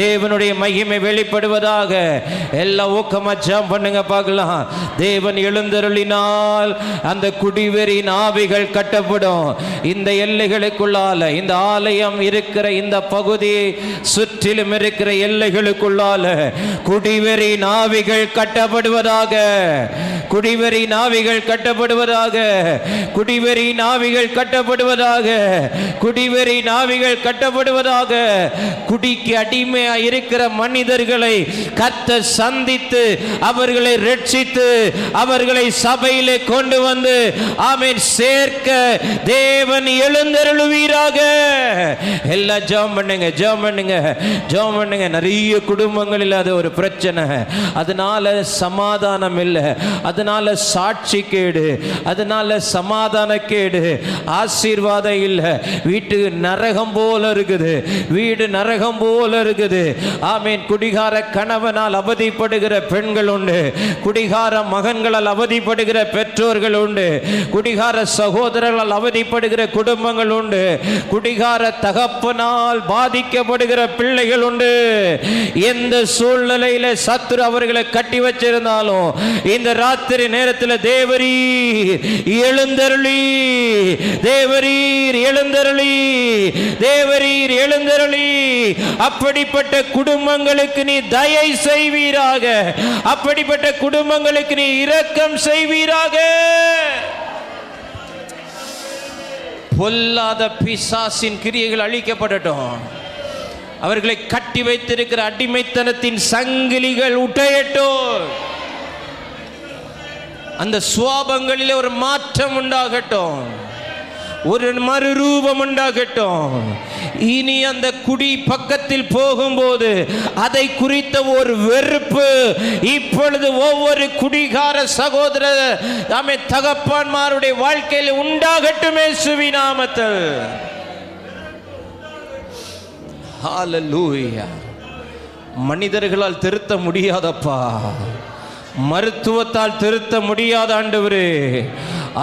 தேவனுடைய மகிமை வெளிப்படுவதாக. எல்லாம் ஊக்கமா ஜெபம் பண்ணுங்க பார்க்கலாம். தேவன் எழுந்தருளினால் அந்த குடிவெறியின் ஆவிகள் கட்டப்படும். இந்த எல்லைகளுக்குள்ளால, இந்த ஆலயம் இருக்கிற இந்த பகுதி சுற்றிலும் இருக்கிற எல்லைகளுக்குள்ளால குடிவெறி நாவிகள் கட்டப்படுவதாக, குடிவெறி நாவிகள் கட்டப்படுவதாக, குடிவெறி நாவிகள் கட்டப்படுவதாக, குடிவெறி நாவிகள் கட்டப்படுவதாக. குடிக்கு அடிமையா இருக்கிற மனிதர்களை கர்த்தர் சந்தித்து அவர்களை ரட்சித்து அவர்களை சபையிலே கொண்டு வந்து ஆமென் சேர்க்க தேவன் எழுந்தருளுவீராக. எல்லாம் ஜெபம் பண்ணுங்க, ஜெபம் பண்ணுங்க, ஜெபம் பண்ணுங்க. நிறைய குடும்பங்களில் அது ஒரு பிரச்சனை, அதனால சமாதானம் இல்லை, அதனால சாட்சி கேடு, அதனால சமாதான கேடு, ஆசீர்வாதம் இல்லை, வீட்டு நரகம் போல இருக்குது, வீடு நரகம் போல இருக்குது. ஆமீன். குடிகார கணவனால் அவதிப்படுகிற பெண்கள் உண்டு, குடிகார மகன்களால் அவதிப்படுகிற பெற்றோர்கள் உண்டு, குடிகார சகோதரர்களால் அவதிப்படுகிற குடும்பங்கள் உண்டு, குடிகார தகப்ப தகப்பனால் பாதிக்கப்படுகிற பிள்ளைகள் உண்டு. எந்த சூழ்நிலையில சத்துரு அவர்களை கட்டி வச்சிருந்தாலும் இந்த ராத்திரி நேரத்தில் தேவரீர் எழுந்தருளி, தேவரீர் எழுந்தருளி, தேவரீர் எழுந்தருளி அப்படிப்பட்ட குடும்பங்களுக்கு நீ தயை செய்வீராக, அப்படிப்பட்ட குடும்பங்களுக்கு நீ இரக்கம் செய்வீராக. பொல்லாத பிசாசின் கிரியைகள் அழிக்கப்படட்டும். அவர்களை கட்டி வைத்திருக்கிற அடிமைத்தனத்தின் சங்கிலிகள் உடையட்டும். அந்த சுவாபங்களில் ஒரு மாற்றம் உண்டாகட்டும், ஒரு மறுரூபம் உண்டாகட்டும். இனி அந்த குடி பக்கத்தில் போகும்போது அதை குறித்த ஒரு வெறுப்பு இப்பொழுது ஒவ்வொரு குடிகார சகோதர தகப்பன்மாருடைய வாழ்க்கையில் உண்டாகட்டும் இயேசுவின் நாமத்தில். ஹல்லேலூயா. மனிதர்களால் திருத்த முடியாதப்பா, மருத்துவத்தால் திருத்த முடியாத ஆண்டவரே.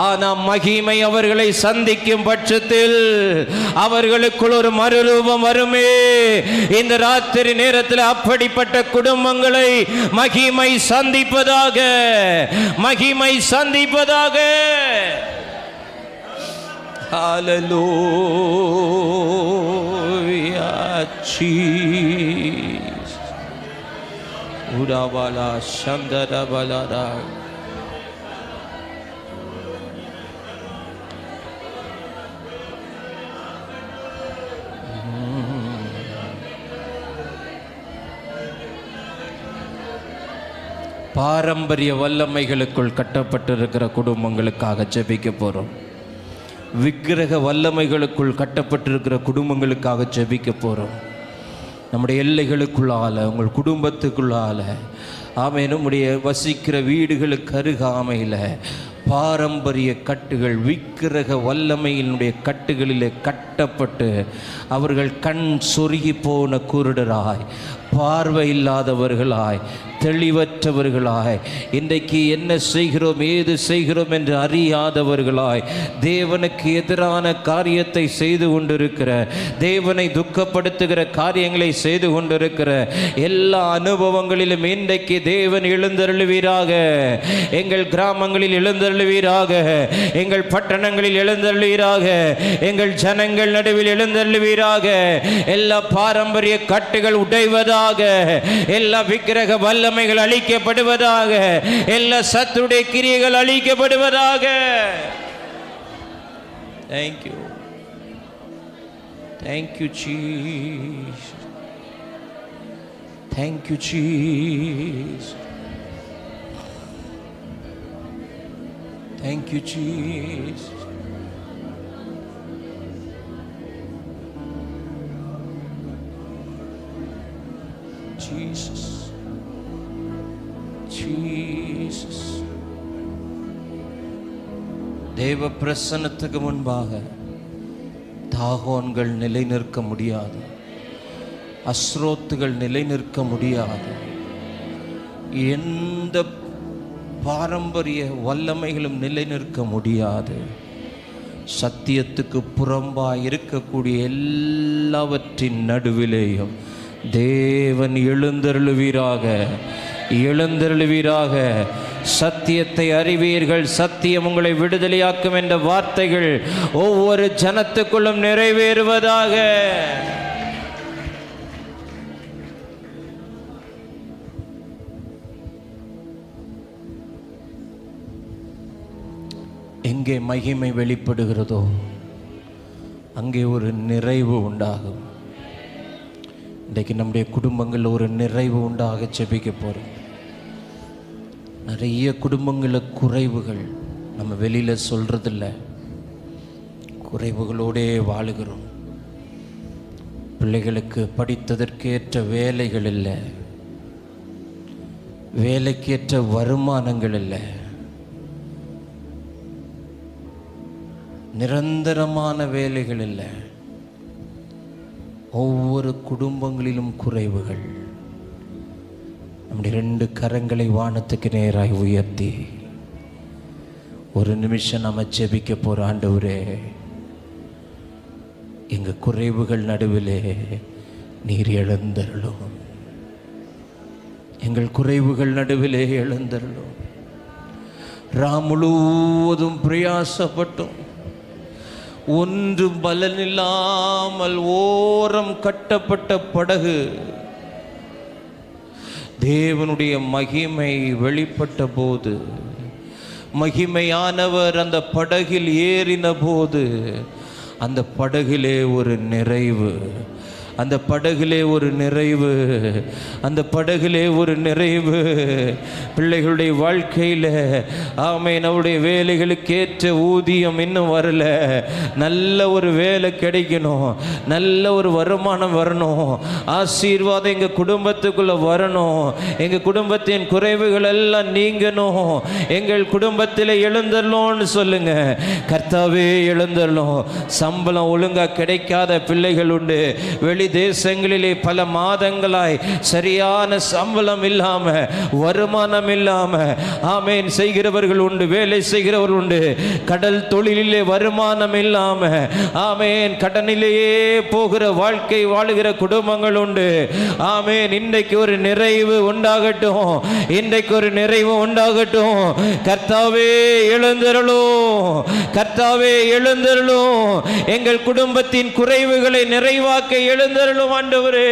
ஆனால் மகிமை அவர்களை சந்திக்கும் பட்சத்தில் அவர்களுக்குள் ஒரு மறுரூபம் வருமே. இந்த ராத்திரி நேரத்தில் அப்படிப்பட்ட குடும்பங்களை மகிமை சந்திப்பதாக, மகிமை சந்திப்பதாக. ஹல்லேலூயா. ஜீசஸ். உடாபாலா சந்தரபாலாடா. பாரம்பரிய வல்லமைகளுக்குள் கட்டப்பட்டிருக்கிற குடும்பங்களுக்காக ஜெபிக்க போகிறோம். விக்கிரக வல்லமைகளுக்குள் கட்டப்பட்டிருக்கிற குடும்பங்களுக்காக ஜெபிக்க போகிறோம். நம்முடைய எல்லைகளுக்குள்ளால, உங்கள் குடும்பத்துக்குள்ளால, ஆமென், நம்முடைய வசிக்கிற வீடுகளுக்கு அருகாமையில் பாரம்பரிய கட்டுகள், விக்கிரக வல்லமையினுடைய கட்டுகளிலே கட்டப்பட்டு அவர்கள் கண் சொருகி போன குருடராய், பார்வை இல்லாதவர்களாய், தெளிவற்றவர்களாய், இன்றைக்கு என்ன செய்கிறோம் ஏது செய்கிறோம் என்று அறியாதவர்களாய், தேவனுக்கு எதிரான காரியத்தை செய்து கொண்டிருக்கிற, தேவனை துக்கப்படுத்துகிற காரியங்களை செய்து கொண்டிருக்கிற எல்லா அனுபவங்களிலும் இன்றைக்கு தேவன் எழுந்தருளுவீராக. எங்கள் கிராமங்களில் எழுந்தருளுவீராக, எங்கள் பட்டணங்களில் எழுந்தருளுவீராக, எங்கள் ஜனங்கள் நடுவில் எழுந்தருளுவீராக. எல்லா பாரம்பரிய கட்டுகள் உடைவதாக, எல்லா விக்கிரக வல்லமைகள் அழிக்கப்படுவதாக, எல்லா சத்துருடைய கிரியைகள் அழிக்கப்படுவதாக. Thank you. Thank you Jesus. Thank you Jesus. Thank you Jesus. Jesus. Jesus. தேவ பிரசன்னத்துக்கு முன்பாக தாகோன்கள் நிலை நிற்க முடியாது, அஸ்ரோத்துகள் நிலை நிற்க முடியாது, எந்த பாரம்பரிய வல்லமைகளும் நிலை நிற்க முடியாது. சத்தியத்துக்கு புறம்பாய் இருக்கக்கூடிய எல்லாவற்றின் நடுவிலேயும் தேவன் எழுந்தருளுவீராக, எழுந்தருளுவீராக. சத்தியத்தை அறிவீர்கள், சத்தியம் உங்களை விடுதலையாக்கும் என்ற வார்த்தைகள் ஒவ்வொரு ஜனத்துக்குள்ளும் நிறைவேறுவதாக. எங்கே மகிமை வெளிப்படுகிறதோ அங்கே ஒரு நிறைவு உண்டாகும். இன்றைக்கு நம்முடைய குடும்பங்களில் ஒரு நிறைவு உண்டாக ஜெபிக்க போகிறோம். நிறைய குடும்பங்களில் குறைவுகள் நம்ம வெளியில் சொல்கிறதில்ல, குறைவுகளோடே வாழுகிறோம். பிள்ளைகளுக்கு படித்ததற்கேற்ற வேலைகள் இல்லை, வேலைக்கேற்ற வருமானங்கள் இல்லை, நிரந்தரமான வேலைகள் இல்லை. ஒவ்வொரு குடும்பங்களிலும் குறைவுகள். நம்முடைய 2 கரங்களை வானத்துக்கு நேராய் உயர்த்தி ஒரு நிமிஷம் நம்ம ஜெபிக்க போகிற ஆண்டவரே, எங்கள் குறைவுகள் நடுவிலே நீர் எழுந்தருளும். எங்கள் குறைவுகள் நடுவிலே எழுந்தருளும். முழுவதும் பிரயாசப்பட்டும் ஒன்றும் பலனில்லாமல் ஓரம் கட்டப்பட்ட படகு தேவனுடைய மகிமை வெளிப்பட்ட போது, மகிமையானவர் அந்த படகில் ஏறின போது, அந்த படகிலே ஒரு நிறைவு, அந்த படகிலே ஒரு நிறைவு, அந்த படகிலே ஒரு நிறைவு. பிள்ளைகளுடைய வாழ்க்கையில் ஆமென், நம்முடைய வேலைகளுக்கு ஏற்ற ஊதியம் இன்னும் வரல, நல்ல ஒரு வேலை கிடைக்கணும், நல்ல ஒரு வருமானம் வரணும், ஆசீர்வாதம் எங்கள் குடும்பத்துக்குள்ளே வரணும், எங்கள் குடும்பத்தின் குறைவுகள் எல்லாம் நீங்கணும், எங்கள் குடும்பத்தில் எழுந்தரணும்னு சொல்லுங்க. கர்த்தாவே எழுந்தரணும். சம்பளம் ஒழுங்காக கிடைக்காத பிள்ளைகள் உண்டு. வெளி தேசங்களிலே பல மாதங்களாய் சரியான சம்பளம் இல்லாம, வருமானம் இல்லாம ஆமேன் செய்கிறவர்கள் உண்டு, வேலை செய்கிறவர்கள் உண்டு. கடல் தொழிலிலே வருமானம் இல்லாம ஆமேன் கடனிலேயே போகிற வாழ்க்கை வாழுகிற குடும்பங்கள் உண்டு. ஆமேன், இன்றைக்கு ஒரு நிறைவு உண்டாகட்டும், இன்றைக்கு ஒரு நிறைவு உண்டாகட்டும். கர்த்தாவே எழுந்தருளும், கர்த்தாவே எழுந்தருளும். எங்கள் குடும்பத்தின் குறைவுகளை நிறைவாக்க எழுந்தருளும் ஆண்டவரே.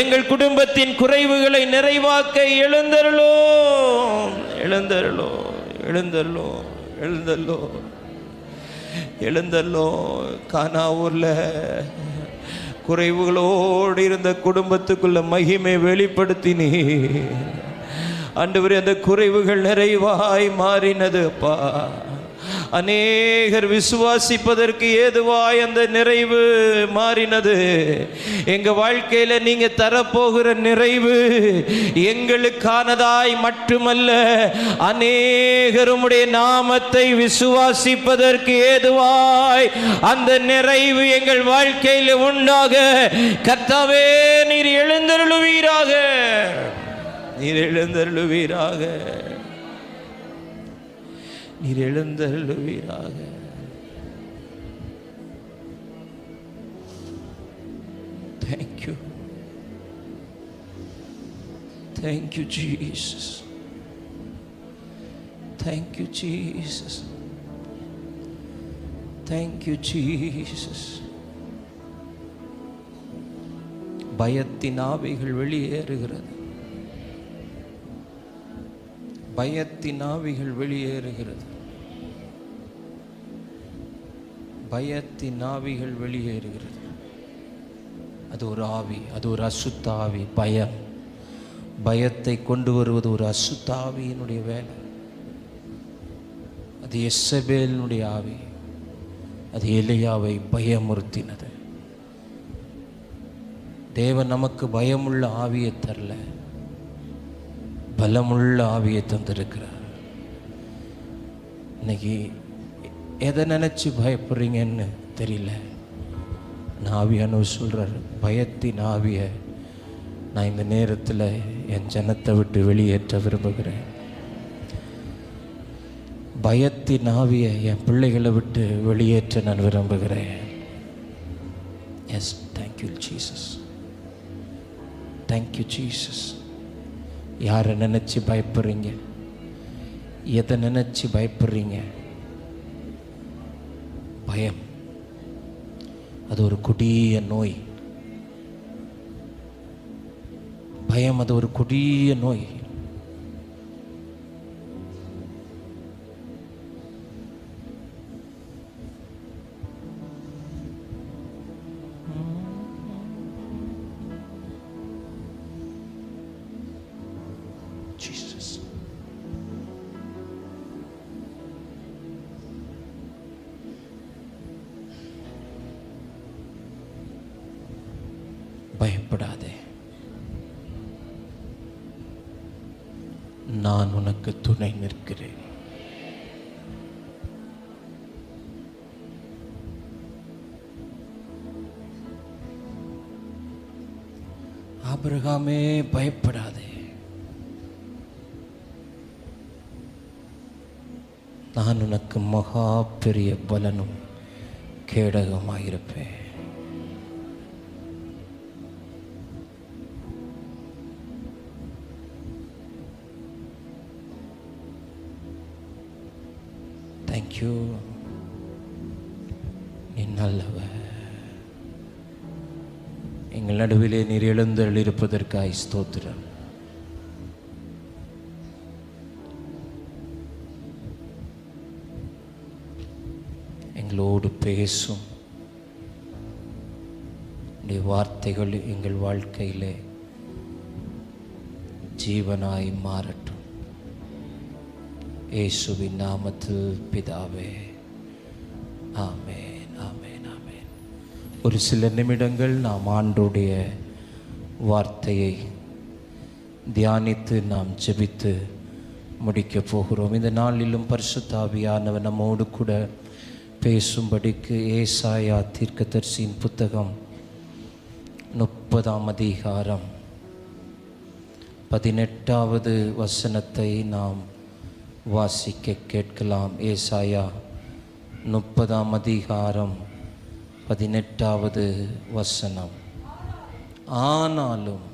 எங்கள் குடும்பத்தின் குறைவுகளை நிறைவாக்க எழுந்தருளும், எழுந்தருளும், எழுந்தருளும், எழுந்தருளும், எழுந்தருளும். கானாவூர்ல குறைவுகளோடு இருந்த குடும்பத்துக்குள்ள மகிமை வெளிப்படுத்தினீ ஆண்டவரே. அந்த குறைவுகள் நிறைவாய் மாறினது அப்பா. அநேகர் விசுவாசிப்பதற்கு ஏதுவாய் அந்த நிறைவு மாறினது. எங்க வாழ்க்கையில நீங்க தரப்போகிற நிறைவு எங்களுக்கானதாய் மட்டுமல்ல, அநேகர் உம்முடைய நாமத்தை விசுவாசிப்பதற்கு ஏதுவாய் அந்த நிறைவு எங்கள் வாழ்க்கையில் உண்டாக கர்த்தாவே நீர் எழுந்தருளுவீராக, நீர் எழுந்தருளுவீராக, நீர் எழுந்தருளுவீராக. Thank you, thank you Jesus, thank you Jesus, thank you Jesus. பயத்தின் ஆவிகள் வெளியேறுகிறது, பயத்தின் ஆவிகள் வெளியேறுகிறது, பயத்தின் ஆவிகள் வெளியேறுகிறது. அது ஒரு ஆவி, அது ஒரு அசுத்த ஆவி. பயம், பயத்தை கொண்டு வருவது ஒரு அசுத்த ஆவியினுடைய வேலை. அது எசபேலினுடைய ஆவி. அது எலியாவை பயமுறுத்தினது. தேவன் நமக்கு பயமுள்ள ஆவியை தரல, பலமுள்ள ஆவியை தந்திருக்கிறார். இன்னைக்கு எதை நினைச்சு பயப்படுறீங்கன்னு தெரியல. நான் ஆவியானவர் சொல்றார், பயத்தின் ஆவியை நான் இந்த நேரத்தில் என் ஜனத்தை விட்டு வெளியேற்ற விரும்புகிறேன். பயத்தின் ஆவியை என் பிள்ளைகளை விட்டு வெளியேற்ற நான் விரும்புகிறேன். Yes, thank you Jesus, thank you Jesus. யாரை நினச்சி பயப்படுறீங்க? எதை நினச்சி பயப்படுறீங்க? பயம் அது ஒரு கொடிய நோய். பயம் அது ஒரு கொடிய நோய். பயப்படாதே, நான் உனக்கு துணை நிற்கிறேன். ஆபிரகாமே பயப்படாதே, நான் உனக்கு மகா பெரிய பலனும் கேடகமாயிருப்பேன். தேங்க்யூ. நீ நல்லவர். எங்கள் நடுவிலே நீர் எழுந்தருளிருப்பதற்காய் ஸ்தோத்திரம். எங்களோடு பேசும் உடைய வார்த்தைகள் எங்கள் வாழ்க்கையிலே ஜீவனாய் மாறட்டும். இயேசுவின் நாமத்தில் பிதாவே, ஆமென், ஆமென், ஆமென். ஒரு சில நிமிடங்கள் நாம் ஆண்டவருடைய வார்த்தையை தியானித்து நாம் ஜெபித்து முடிக்கப் போகிறோம். இந்த நாளிலும் பரிசுத்த ஆவியானவர் நம்மோடு கூட பேசும்படிக்கு ஏசாயா தீர்க்கதரிசியின் புத்தகம் 30ஆம் அதிகாரம் 18வது வசனத்தை நாம் வாசிக்க கேட்கலாம். ஏசாயா 30ஆம் அதிகாரம் 18வது வசனம். ஆனாலும்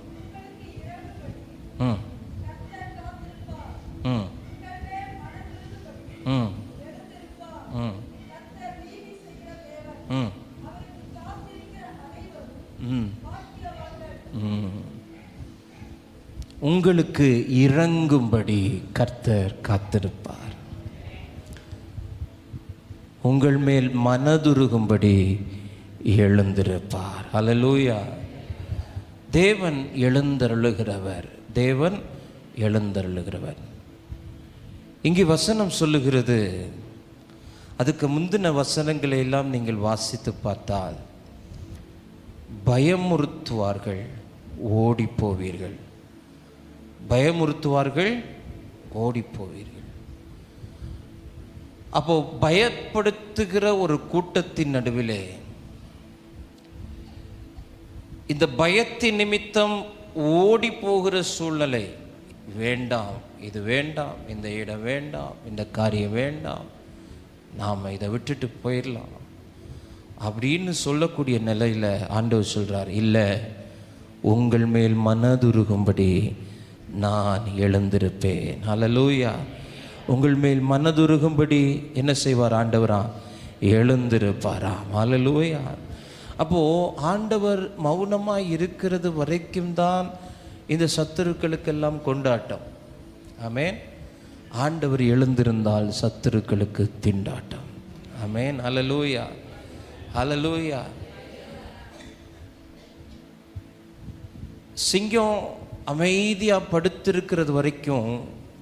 உங்களுக்கு இறங்கும்படி கர்த்தர் காத்திருப்பார். உங்கள் மேல் மனதுருகும்படி எழுந்திருப்பார். அல்லேலூயா. தேவன் எழுந்தருளுகிறவர். தேவன் எழுந்தருளுகிறவர். இங்கே வசனம் சொல்லுகிறது, அதுக்கு முந்தின வசனங்களை எல்லாம் நீங்கள் வாசித்து பார்த்தால், பயமுறுத்துவார்கள், ஓடி போவீர்கள். பயமுறுத்துவார்கள், ஓடி போவீர்கள். அப்போ பயப்படுத்துகிற ஒரு கூட்டத்தின் நடுவிலே இந்த பயத்தின் நிமித்தம் ஓடி போகிற சூழ்நிலை, வேண்டாம், இது வேண்டாம், இந்த இடம் வேண்டாம், இந்த காரியம் வேண்டாம், நாம் இதை விட்டுட்டு போயிடலாம் அப்படின்னு சொல்லக்கூடிய நிலையில் ஆண்டவர் சொல்கிறார், இல்லை, உங்கள் மேல் மனதுருகும்படி நான் எழுந்திருப்பேன். அல்லேலூயா. உங்கள் மேல் மனதுருகும்படி என்ன செய்வார் ஆண்டவரா? எழுந்திருப்பாராம். அல்லேலூயா. அப்போது ஆண்டவர் மௌனமாக இருக்கிறது வரைக்கும் தான் இந்த சத்துருக்களுக்கெல்லாம் கொண்டாட்டம். ஆமென். ஆண்டவர் எழுந்திருந்தால் சத்துருக்களுக்கு திண்டாட்டம். ஆமென். அல்லேலூயா, அல்லேலூயா. சிங்கம் அமைதியாக படுத்திருக்கிறது வரைக்கும்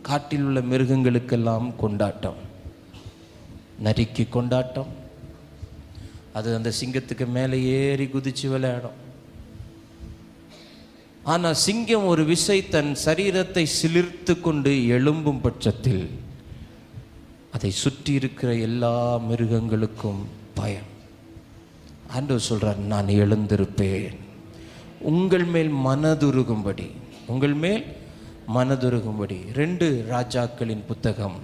காட்டில் உள்ள மிருகங்களுக்கெல்லாம் கொண்டாட்டம், நரிக்கு கொண்டாட்டம். அது அந்த சிங்கத்துக்கு மேலே ஏறி குதிச்சு விளையாடும். ஆனால் சிங்கம் ஒரு விசை தன் சரீரத்தை சிலிர்த்து கொண்டு எழும்பும் பட்சத்தில் அதை சுற்றி இருக்கிற எல்லா மிருகங்களுக்கும் பயம். ஆண்டவர் சொல்றார், நான் எழுந்திருப்பேன், உங்கள் மேல் மனதுருகும்படி, உங்கள் மேல் மனதுருகும்படி. 2 ராஜாக்களின் புத்தகம்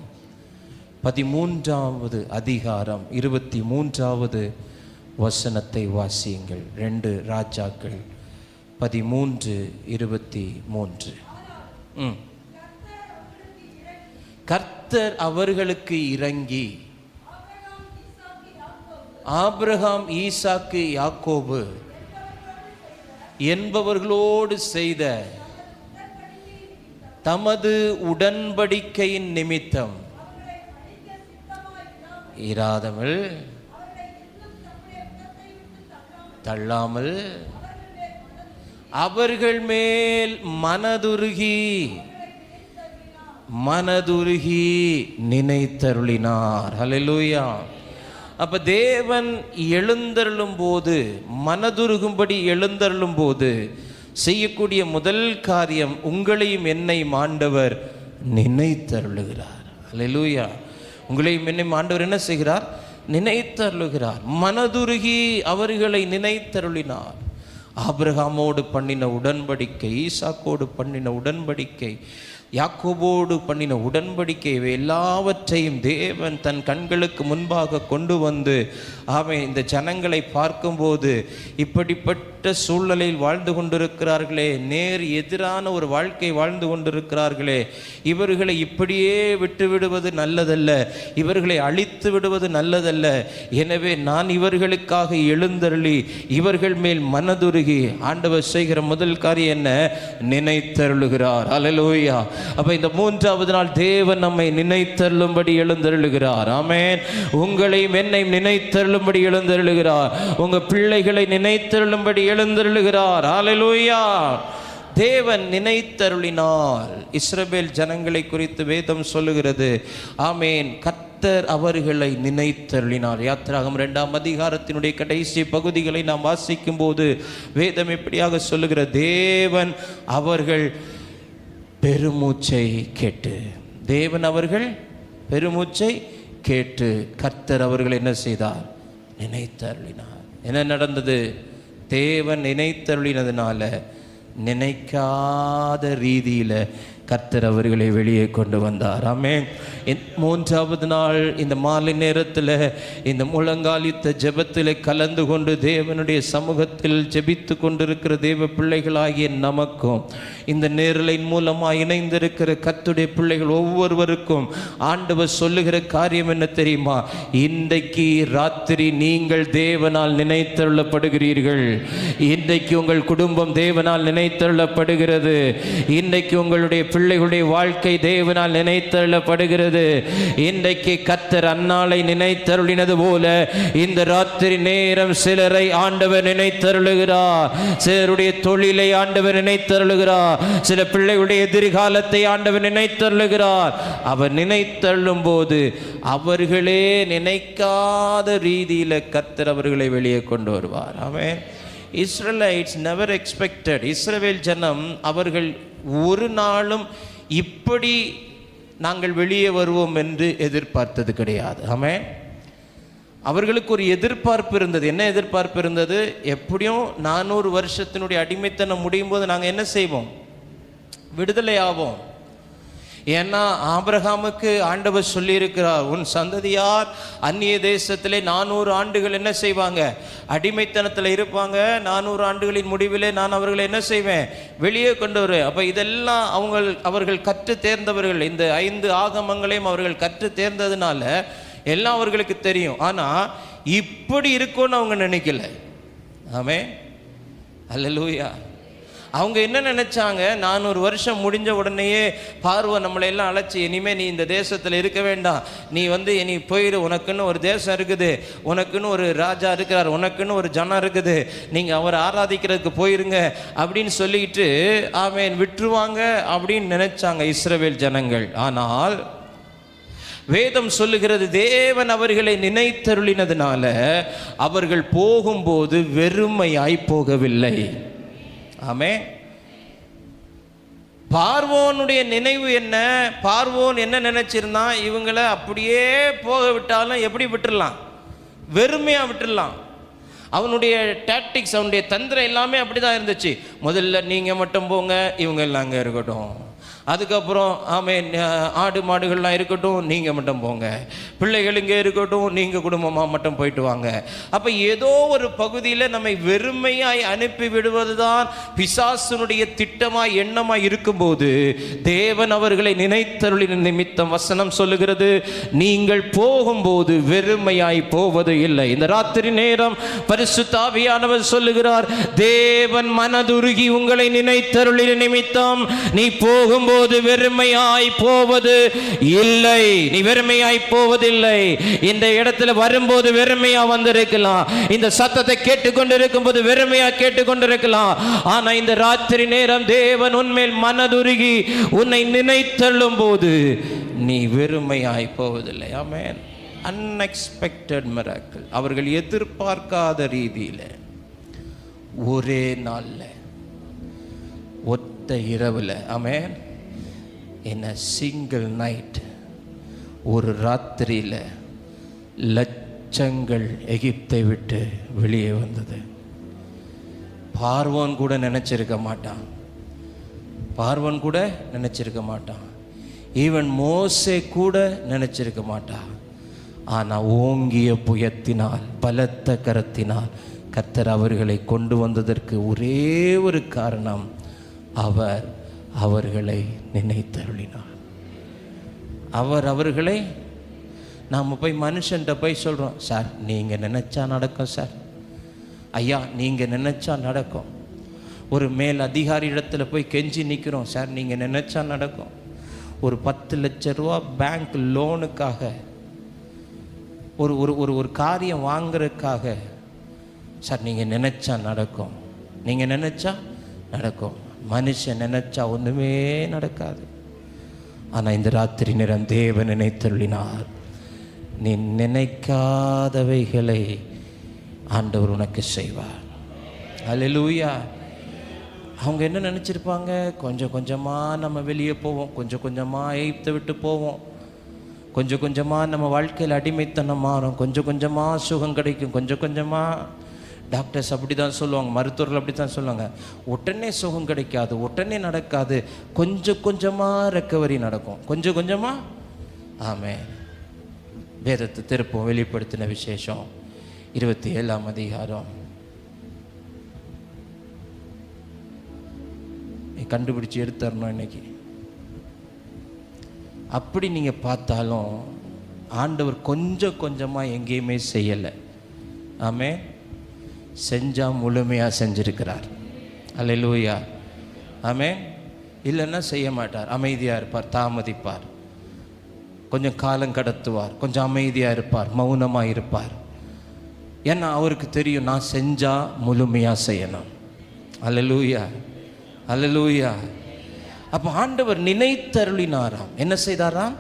13வது அதிகாரம் 23வது வசனத்தை வாசியுங்கள். 2 ராஜாக்கள் 13:23. கர்த்தர் அவர்களுக்கு இறங்கி ஆபிரகாம், ஈசாக்கு, யாக்கோபு என்பவர்களோடு செய்த தமது உடன்படிக்கையின் நிமித்தம் இராதமல் தள்ளாமல் அவர்கள் மேல் மனதுருகி நினைத்தருளினார். ஹல்லேலூயா. அப்ப தேவன் எழுந்தருளும் போது, மனதுருகும்படி எழுந்தருளும் போது செய்யக்கூடிய முதல் காரியம், உங்களையும் என்னையும் ஆண்டவர் நினைத்தருளுகிறார். ஹல்லேலூயா. உங்களையும் என்னையும் ஆண்டவர் என்ன செய்கிறார்? நினைத்தருளுகிறார். மனதுருகி அவர்களை நினைத்தருளினார். ஆபிரகாமோடு பண்ணின உடன்படிக்கை, ஈசாக்கோடு பண்ணின உடன்படிக்கை, யாக்கோபோடு பண்ணின உடன்படிக்கை எல்லாவற்றையும் தேவன் தன் கண்களுக்கு முன்பாக கொண்டு வந்து அவன் இந்த ஜனங்களை பார்க்கும்போது இப்படிப்பட்ட சூழ்நிலையில் வாழ்ந்து கொண்டிருக்கிறார்களே, நேர் எதிரான ஒரு வாழ்க்கை வாழ்ந்து கொண்டிருக்கிறார்களே, இவர்களை இப்படியே விட்டு விடுவது நல்லதல்ல, இவர்களை அழித்து விடுவது நல்லதல்ல. எனவே நான் இவர்களுக்காக எழுந்தருளி இவர்கள் மேல் மனதுருகி ஆண்டவர் செய்கிற முதல் காரியம் என்ன? நினைத்தருளுகிறார். அல்லேலூயா. அப்ப இந்த மூன்றாவது நாள் தேவன் நம்மை நினைத்தருளும்படி எழுந்தருளுகிறார். ஆமென். உங்களையும் என்னையும் நினைத்தருளும்படி எழுந்தருளுகிறார். உங்க பிள்ளைகளை நினைத்தருளும்படி எழுந்தருளுகிறார். அல்லேலூயா. தேவன் நினைத்தருளினால் இஸ்ரவேல் ஜனங்களை குறித்து வேதம் சொல்லுகிறது. ஆமென். கர்த்தர் அவர்களை நினைத்தருளினார். யாத்திராகமம் 2ஆம் அதிகாரத்தினுடைய கடைசி பகுதிகளை நாம் வாசிக்கும் போது வேதம் எப்படியாக சொல்லுகிற, தேவன் அவர்கள் பெருமூச்சை கேட்டு, தேவன் அவர்கள் பெருமூச்சை கேட்டு கர்த்தர் அவர்கள் என்ன செய்தார்? நினைத்தருளினார். என்ன நடந்தது? தேவன் நினைத்தருளினதுனால நினைக்காத ரீதியில கர்த்தர் அவர்களை வெளியே கொண்டு வந்தார். ஆமென். மூன்றாவது நாள் இந்த மாலை நேரத்தில் இந்த முழங்காலித்த ஜெபத்தில் கலந்து கொண்டு தேவனுடைய சமூகத்தில் ஜெபித்து கொண்டிருக்கிற தேவ பிள்ளைகளாகிய நமக்கும் இந்த நேரலின் மூலமாக இணைந்திருக்கிற கர்த்தருடைய பிள்ளைகள் ஒவ்வொருவருக்கும் ஆண்டவர் சொல்லுகிற காரியம் என்ன தெரியுமா? இன்றைக்கு ராத்திரி நீங்கள் தேவனால் நினைத்தருளப்படுகிறீர்கள். இன்றைக்கு உங்கள் குடும்பம் தேவனால் நினைத்தருளப்படுகிறது. இன்றைக்கு உங்களுடைய பிள்ளைகளுடைய வாழ்க்கை தேவனால் நினைத்தருளப்படுகிறது. இன்றைக்கு கர்த்தர் அன்னாளை நினைத்தருளினது போல இந்த ராத்திரி நேரம் சிலரை ஆண்டவர் நினைத்தருளுகிறார். சிலருடைய தொழிலை ஆண்டவர் நினைத்தருளுகிறார். சில பிள்ளைகளுடைய எதிர்காலத்தை ஆண்டவர் நினைத்தருளுகிறார். அவர் நினைத்தருளும் போது அவர்களே நினைக்காத ரீதியில கர்த்தர் அவர்களை வெளியே கொண்டு வருவார். ஆமென். Israelites never expected. இஸ்ரவேல் ஜனம் அவர்கள் ஒரு நாளும் இப்படி நாங்கள் வெளியே வருவோம் என்று எதிர்பார்த்தது கிடையாது. ஆமென். அவர்களுக்கு ஒரு எதிர்பார்ப்பு இருந்தது. என்ன எதிர்பார்ப்பு இருந்தது? எப்படியும் 400 வருஷத்தினுடைய அடிமைத்தனம் முடியும் போது நாங்கள் என்ன செய்வோம்? விடுதலை ஆவோம். ஏன்னா ஆபிரகாமுக்கு ஆண்டவர் சொல்லியிருக்கிறார், உன் சந்ததியார் அந்நிய தேசத்திலே 400 ஆண்டுகள் என்ன செய்வாங்க? அடிமைத்தனத்தில் இருப்பாங்க. 400 ஆண்டுகளின் முடிவிலே நான் அவர்களை என்ன செய்வேன்? வெளியே கொண்டு வருவேன். அப்போ இதெல்லாம் அவர்கள் கற்று தேர்ந்தவர்கள். இந்த 5 ஆகமங்களையும் அவர்கள் கற்று தேர்ந்ததுனால எல்லாம் அவர்களுக்கு தெரியும். ஆனால் இப்படி இருக்கும்னு அவங்க நினைக்கல. ஆமென். அல்லேலூயா. அவங்க என்ன நினைச்சாங்க? 400 வருஷம் முடிஞ்ச உடனேயே பார்வை நம்மளை எல்லாம் அழைச்சி, இனிமேல் நீ இந்த தேசத்தில் இருக்க வேண்டாம், நீ நீ போயிடு, உனக்குன்னு ஒரு தேசம் இருக்குது, உனக்குன்னு ஒரு ராஜா இருக்கிறார், உனக்குன்னு ஒரு ஜனம் இருக்குது, நீங்கள் அவரை ஆராதிக்கிறதுக்கு போயிருங்க அப்படின்னு சொல்லிட்டு ஆமென் விட்டுருவாங்க அப்படின்னு நினைச்சாங்க இஸ்ரவேல் ஜனங்கள். ஆனால் வேதம் சொல்லுகிறது, தேவன் அவர்களை நினைத்தருளினதுனால அவர்கள் போகும்போது வெறுமையாய் போகவில்லை. ஆமென். பார்வோனுடைய நினைவு என்ன? பார்வோன் என்ன நினைச்சிருந்தான்? இவங்களை அப்படியே போக விட்டாலும் எப்படி விட்டுடலாம்? வெறுமையா விட்டுடலாம். அவனுடைய டாக்டிக்ஸ், அவனுடைய தந்திரம் எல்லாமே அப்படிதான் இருந்துச்சு. முதல்ல நீங்க மட்டும் போங்க, இவங்க எல்லாம் அங்கே இருக்கட்டும். அதுக்கப்புறம் ஆமென், ஆடு மாடுகள்லாம் இருக்கட்டும், நீங்கள் மட்டும் போங்க. பிள்ளைகள் இங்கே இருக்கட்டும், நீங்கள் குடும்பமாக மட்டும் போயிட்டு வாங்க. அப்போ ஏதோ ஒரு பகுதியில் நம்மை வெறுமையாய் அனுப்பி விடுவது தான் பிசாசுனுடைய திட்டமாய் எண்ணமாய் இருக்கும்போது தேவன் அவர்களை நினைத்தருளின் நிமித்தம் வசனம் சொல்லுகிறது, நீங்கள் போகும்போது வெறுமையாய் போவது இல்லை. இந்த ராத்திரி நேரம் பரிசுத்த ஆவியானவர் சொல்லுகிறார், தேவன் மனதுருகி உங்களை நினைத்தருளின் நிமித்தம் நீ போகும்போது வெறுமையாய் போவது இல்லை. நீ வெறுமையாய் போவதில்லை. இந்த இடத்துல வரும்போது வெறுமையா வந்திருக்கலாம், இந்த சத்தத்தை கேட்டுக்கொண்டிருக்கும் போது வெறுமையா கேட்டுக்கொண்டிருக்கலாம். ஆனா இந்த ராத்திரி நேரம் தேவன் உன்மேல் மனதுருகி உன்னை நினைத்தள்ளும் போது நீ வெறுமையாய் போவதில்லை. ஆமென். Unexpected miracle. அவர்கள் எதிர்பார்க்காத ரீதியில் ஒரே நாள்ல, ஒத்த இரவுல, ஆமென், in a single night, ஒரு ராத்திரியில லட்சங்கள் எகிப்தை விட்டு வெளியே வந்தது. பார்வோன் கூட நினைச்சிருக்க மாட்டான். பார்வன் கூட நினச்சிருக்க மாட்டான், ஈவன் மோசே கூட நினச்சிருக்க மாட்டான். ஆனால் ஓங்கிய புயத்தினால், பலத்த கரத்தினால் கர்த்தர் அவர்களை கொண்டு வந்ததற்கு ஒரே ஒரு காரணம், அவர் அவர்களை நினைத்தருளினார். அவர்களை நாம் போய் மனுஷன்கிட்ட போய் சொல்கிறோம், சார் நீங்கள் நினச்சா நடக்கும், சார் ஐயா நீங்கள் நினச்சா நடக்கும். ஒரு மேல் அதிகாரி இடத்துல போய் கெஞ்சி நிற்கிறோம், சார் நீங்கள் நினச்சா நடக்கும். ஒரு 10 லட்ச ரூபா பேங்க் லோனுக்காக, ஒரு ஒரு ஒரு காரியம் வாங்குறதுக்காக, சார் நீங்கள் நினச்சா நடக்கும், நீங்கள் நினச்சா நடக்கும். மனுஷன் நினச்சா ஒன்றுமே நடக்காது. ஆனால் இந்த ராத்திரி நேரம் தேவன் நினைத்தருளினார். நீ நினைக்காதவைகளை ஆண்டவர் உனக்கு செய்வார். அல்லேலூயா. அவங்க என்ன நினச்சிருப்பாங்க, கொஞ்சம் கொஞ்சமாக நம்ம வெளியே போவோம், கொஞ்சம் கொஞ்சமாக எகிப்தை விட்டு போவோம், கொஞ்சம் கொஞ்சமாக நம்ம வாழ்க்கையில் அடிமைத்தனம் மாறும், கொஞ்சம் கொஞ்சமாக சுகம் கிடைக்கும், கொஞ்சம் கொஞ்சமாக. டாக்டர்ஸ் அப்படி தான் சொல்லுவாங்க, மருத்துவர்கள் அப்படி தான் சொல்லுவாங்க, உடனே சுகம் கிடைக்காது, உடனே நடக்காது, கொஞ்சம் கொஞ்சமாக ரெக்கவரி நடக்கும், கொஞ்சம் கொஞ்சமாக. ஆமென். வேதத்தை திருப்பம் வெளிப்படுத்தின விசேஷம் 27ஆம் அதிகாரம். கண்டுபிடிச்சி எடுத்துடணும் இன்னைக்கு. அப்படி நீங்கள் பார்த்தாலும் ஆண்டவர் கொஞ்சம் கொஞ்சமாக எங்கேயுமே செய்யலை. ஆமே, செஞ்சால் முழுமையாக செஞ்சிருக்கிறார். அல்லேலூயா. ஆமே. இல்லைன்னா செய்ய மாட்டார், அமைதியாக இருப்பார், தாமதிப்பார், கொஞ்சம் காலம் கடத்துவார், கொஞ்சம் அமைதியாக இருப்பார், மௌனமாக இருப்பார். ஏன்னா அவருக்கு தெரியும், நான் செஞ்சால் முழுமையாக செய்யணும். அல்லேலூயா, அல்லேலூயா. அப்போ ஆண்டவர் நினைத்தருளினாராம். என்ன செய்தாராம்?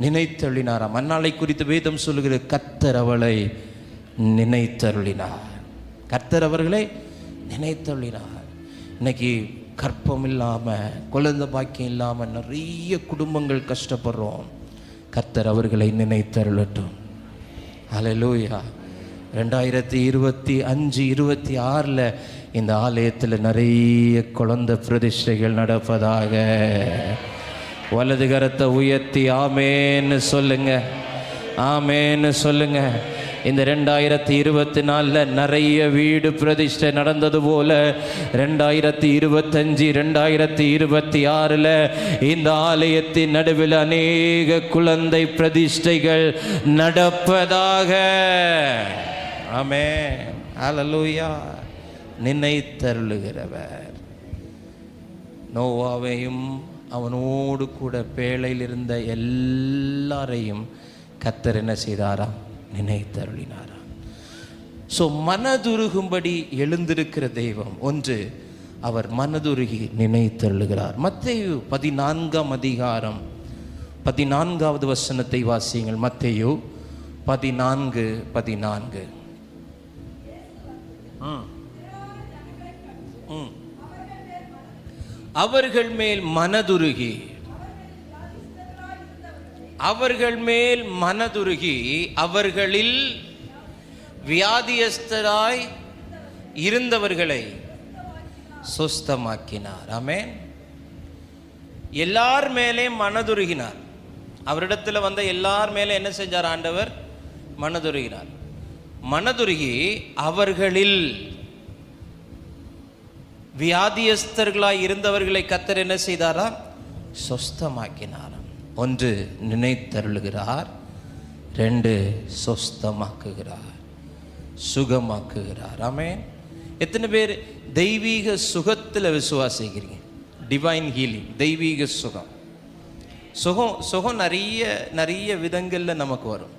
நினைத்தருளினாராம். அந்நாளை குறித்து வேதம் சொல்லுகிற, கர்த்தர் அவளை நினைத்தருளினார். கர்த்தர் அவர்களை நினைத்தருளினார். இன்னைக்கு கற்பம் இல்லாமல், குழந்தை பாக்கியம் இல்லாமல் நிறைய குடும்பங்கள் கஷ்டப்படுறோம். கர்த்தர் அவர்களை நினைத்தருளட்டும். அல்லேலூயா. 2025, 26 இந்த ஆலயத்தில் நிறைய குழந்தை பிரதிஷ்டைகள் நடப்பதாக. வலது கரத்தை உயர்த்தி ஆமேன்னு சொல்லுங்க, ஆமேன்னு சொல்லுங்க. இந்த 2024 நிறைய வீடு பிரதிஷ்டை நடந்தது போல 2025, 2026 இந்த ஆலயத்தின் நடுவில் அநேக குழந்தை பிரதிஷ்டைகள் நடப்பதாக. ஆமென். அல்லேலூயா. நினைத்தருளுகிறவர். நோவாவையும் அவனோடு கூட பேழையில் இருந்த எல்லாரையும் கர்த்தர் என்ன செய்தாராம்? நினைத்தருளினாராம். ஸோ மனதுருகும்படி எழுந்திருக்கிற தெய்வம் ஒன்று, அவர் மனதுருகி நினைத்தருளுகிறார். மத்தேயு 14ஆம் அதிகாரம் 14வது வசனத்தை வாசியுங்கள். மத்தேயு 14:14. அவர்கள் மேல் மனதுருகி, அவர்கள் மேல் மனதுருகி அவர்களில் வியாதியஸ்தராய் இருந்தவர்களை சுஸ்தமாக்கினார். ஆமென். எல்லார் மேலே மனதுருகினார். அவரிடத்தில் வந்த எல்லார் மேலே என்ன செஞ்சார் ஆண்டவர்? மனதுருகினார். மனதுருகி அவர்களில் வியாதியஸ்தர்களாய் இருந்தவர்களை கர்த்தர் என்ன செய்தாரா? சொஸ்தமாக்கினாராம். ஒன்று, நினைத்தருளுகிறார். 2, சொஸ்தமாக்குகிறார், சுகமாக்குகிறார். ஆமென். எத்தனை பேர் தெய்வீக சுகத்தில் விசுவாசிக்கிறீங்க? டிவைன் ஹீலிங், தெய்வீக சுகம். சுகம் நிறைய விதங்களில் நமக்கு வரும்.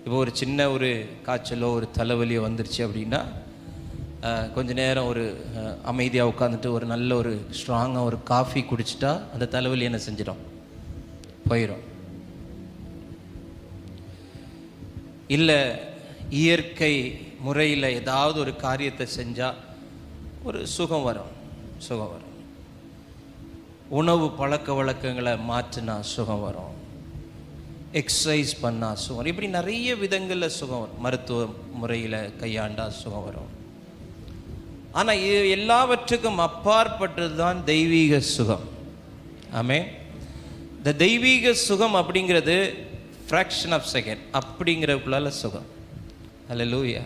இப்போ ஒரு சின்ன ஒரு காய்ச்சலோ ஒரு தலைவலியோ வந்துருச்சு அப்படின்னா கொஞ்ச நேரம் ஒரு அமைதியாக உட்காந்துட்டு ஒரு நல்ல ஒரு ஸ்ட்ராங்காக ஒரு காஃபி குடிச்சிட்டா அந்த தலைவலி என்ன செஞ்சிடும்? போயிடும். இல்லை இயற்கை முறையில் ஏதாவது ஒரு காரியத்தை செஞ்சால் ஒரு சுகம் வரும். உணவு பழக்க வழக்கங்களை மாற்றினா சுகம் வரும். எக்ஸசைஸ் பண்ணால் சுகம் வரும். இப்படி நிறைய விதங்களில் சுகம் வரும். மருத்துவ முறையில் கையாண்டால் சுகம் வரும். ஆனால் எல்லாவற்றுக்கும் அப்பாற்பட்டது தான் தெய்வீக சுகம். ஆமே. இந்த தெய்வீக சுகம் அப்படிங்கிறது ஃப்ராக்ஷன் ஆஃப் செகண்ட் அப்படிங்கிறதுக்குள்ளால சுகம். அல்லேலூயா.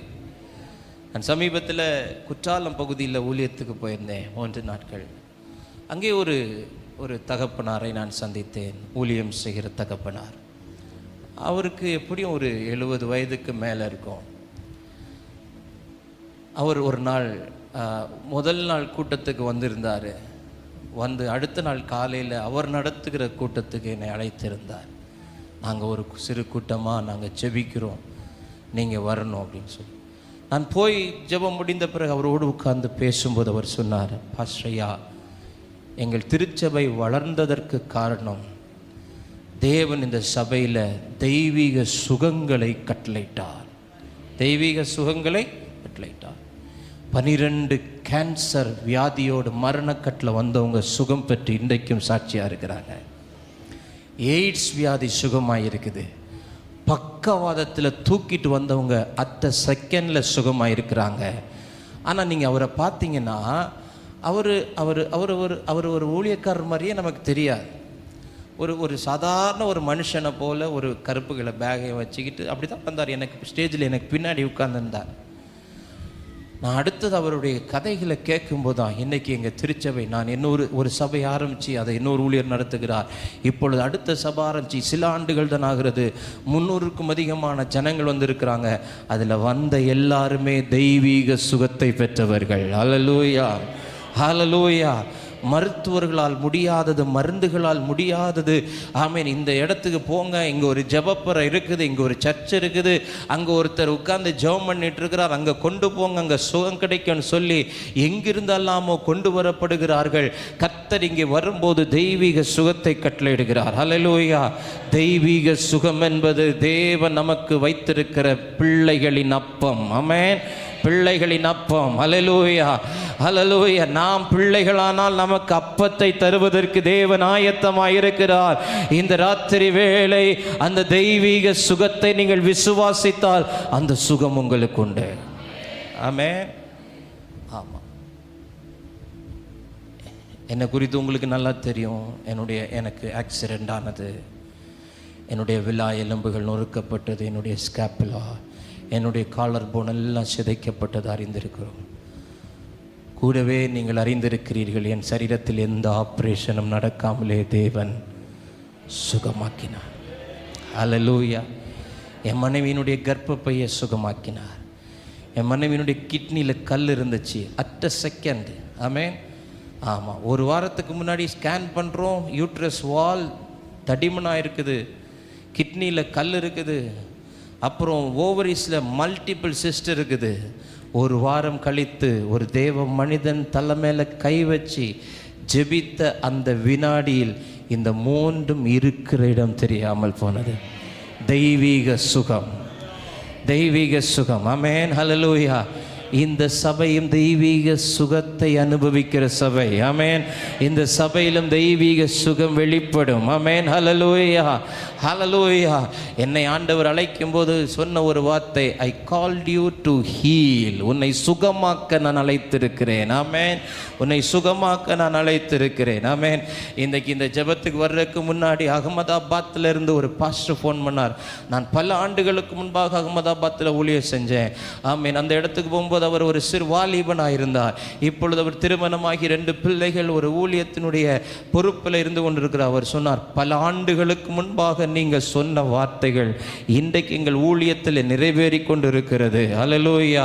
நான் சமீபத்தில் குற்றாலம் பகுதியில் ஊழியத்துக்கு போயிருந்தேன் 3 நாட்கள். அங்கே ஒரு தகப்பனாரை நான் சந்தித்தேன், ஊழியம் செய்கிற தகப்பனார். அவருக்கு எப்படியும் ஒரு 70 வயதுக்கு மேலே இருக்கும். அவர் ஒரு நாள் முதல் நாள் கூட்டத்துக்கு வந்திருந்தார். வந்து அடுத்த நாள் காலையில் அவர் நடத்துகிற கூட்டத்துக்கு என்னை அழைத்திருந்தார். நாங்கள் ஒரு சிறு கூட்டமாக நாங்கள் ஜெபிக்கிறோம், நீங்கள் வரணும் அப்படின்னு சொல்லி. நான் போய் ஜெபம் முடிந்த பிறகு அவரோடு உட்கார்ந்து பேசும்போது அவர் சொன்னார், பாஸ்டரையா, எங்கள் திருச்சபை வளர்ந்ததற்கு காரணம் தேவன் இந்த சபையில் தெய்வீக சுகங்களை கட்டளையிட்டார். தெய்வீக சுகங்களை கட்டளையிட்டார். 12 கேன்சர் வியாதியோடு மரணக்கட்டில் வந்தவங்க சுகம் பெற்று இன்றைக்கும் சாட்சியாக இருக்கிறாங்க. எய்ட்ஸ் வியாதி சுகமாக இருக்குது. பக்கவாதத்தில் தூக்கிட்டு வந்தவங்க அத்த செகண்டில் சுகமாக இருக்கிறாங்க. ஆனால் நீங்கள் அவரை பார்த்தீங்கன்னா அவர் ஒரு ஊழியக்காரர் மாதிரியே நமக்கு தெரியாது. ஒரு சாதாரண ஒரு மனுஷனை போல் ஒரு கருப்புகளை பேகை வச்சுக்கிட்டு அப்படி தான் வந்தார். எனக்கு ஸ்டேஜில் எனக்கு பின்னாடி உட்கார்ந்துருந்தார். நான் அடுத்தது அவருடைய கதைகளை கேட்கும்போது தான் இன்றைக்கி எங்கள் திருச்சபை, நான் ஒரு சபை ஆரம்பித்து அதை இன்னொரு ஊழியர் நடத்துகிறார். இப்பொழுது அடுத்த சபை ஆரம்பித்து சில ஆண்டுகள் தான் ஆகிறது. 300க்கும் அதிகமான ஜனங்கள் வந்திருக்கிறாங்க. அதில் வந்த எல்லாருமே தெய்வீக சுகத்தை பெற்றவர்கள். ஹல்லேலூயா, ஹல்லேலூயா. மருத்துவர்களால் முடியாதது, மருந்துகளால் முடியாதது. ஆமீன். இந்த இடத்துக்கு போங்க, இங்கே ஒரு ஜெபப்பறை இருக்குது, இங்கே ஒரு சர்ச் இருக்குது, அங்கே ஒருத்தர் உட்கார்ந்து ஜெபம் பண்ணிட்டு இருக்கிறார், அங்கே கொண்டு போங்க, அங்கே சுகம் கிடைக்கும்னு சொல்லி எங்கிருந்தெல்லாமோ கொண்டு வரப்படுகிறார்கள். கர்த்தர் இங்கே வரும்போது தெய்வீக சுகத்தை கட்டளையிடுகிறார். ஹல்லேலூயா. தெய்வீக சுகம் என்பது தேவன் நமக்கு வைத்திருக்கிற பிள்ளைகளின் அப்பம். ஆமென். பிள்ளைகளின் அப்பம். ஹல்லேலூயா, ஹல்லேலூயா. நாம் பிள்ளைகளானால் நமக்கு அப்பத்தை தருவதற்கு தேவன் ஆயத்தமாயிருக்கிறார். இந்த ராத்திரி வேளை அந்த தெய்வீக சுகத்தை நீங்கள் விசுவாசித்தால் அந்த சுகம் உங்களுக்கு உண்டு. ஆமென். ஆமாம். என்னை குறித்து உங்களுக்கு நல்லா தெரியும். எனக்கு ஆக்சிடெண்ட் ஆனது, என்னுடைய விலா எலும்புகள் நொறுக்கப்பட்டது, என்னுடைய ஸ்கேப்புலா, என்னுடைய காலர் போன் எல்லாம் சிதைக்கப்பட்டது அறிந்திருக்கிறோம். கூடவே நீங்கள் அறிந்திருக்கிறீர்கள், என் சரீரத்தில் எந்த ஆப்ரேஷனும் நடக்காமலே தேவன் சுகமாக்கினார். ஹல்லேலூயா. என் மனைவியினுடைய கர்ப்பப்பையை சுகமாக்கினார். என் மனைவியினுடைய கிட்னியில் கல் இருந்துச்சு, அட் அ செகண்ட். ஆமென். ஆமாம். ஒரு வாரத்துக்கு முன்னாடி ஸ்கேன் பண்ணுறோம், யூட்ரஸ் வால் தடிமனாக இருக்குது, கிட்னியில் கல் இருக்குது, அப்புறம் ஓவரிஸில் மல்டிபிள் சிஸ்ட் இருக்குது. ஒரு வாரம் கழித்து ஒரு தேவ மனிதன் தலை மேலே கை வச்சு ஜெபித்த அந்த வினாடியில் இந்த 3ம் இருக்கிற இடம் தெரியாமல் போனது. தெய்வீக சுகம், தெய்வீக சுகம். ஆமென். ஹல்லேலூயா. இந்த சபையும் தெய்வீக சுகத்தை அனுபவிக்கிற சபை. ஆமென். இந்த சபையிலும் தெய்வீக சுகம் வெளிப்படும். ஆமென். ஹல்லேலூயா, ஹல்லேலூயா. என்னை ஆண்டவர் அழைக்கும் போது சொன்ன ஒரு வார்த்தை, I called you to heal. உன்னை சுகமாக்க நான் அழைத்திருக்கிறேன். ஆமென். உன்னை சுகமாக்க நான் அழைத்திருக்கிறேன். ஆமென். இன்றைக்கு இந்த ஜெபத்துக்கு வர்றதுக்கு முன்னாடி அகமதாபாத்தில் இருந்து ஒரு பாஸ்டர் ஃபோன் பண்ணார். நான் பல ஆண்டுகளுக்கு முன்பாக அகமதாபாத்தில் ஊழியம் செஞ்சேன். ஆமென். அந்த இடத்துக்கு போகும்போது அவர் ஒரு சிறு வாலிபனாக இருந்தார். இப்பொழுது அவர் திருமணமாகி 2 பிள்ளைகள், ஒரு ஊழியத்தினுடைய பொறுப்பில் இருந்து கொண்டிருக்கிறார். அவர் சொன்னார், பல ஆண்டுகளுக்கு முன்பாக நீங்கள் சொன்ன வார்த்தைகள் இன்றைக்கு எங்கள் ஊழியத்தில் நிறைவேறி கொண்டிருக்கிறது. ஹல்லேலூயா.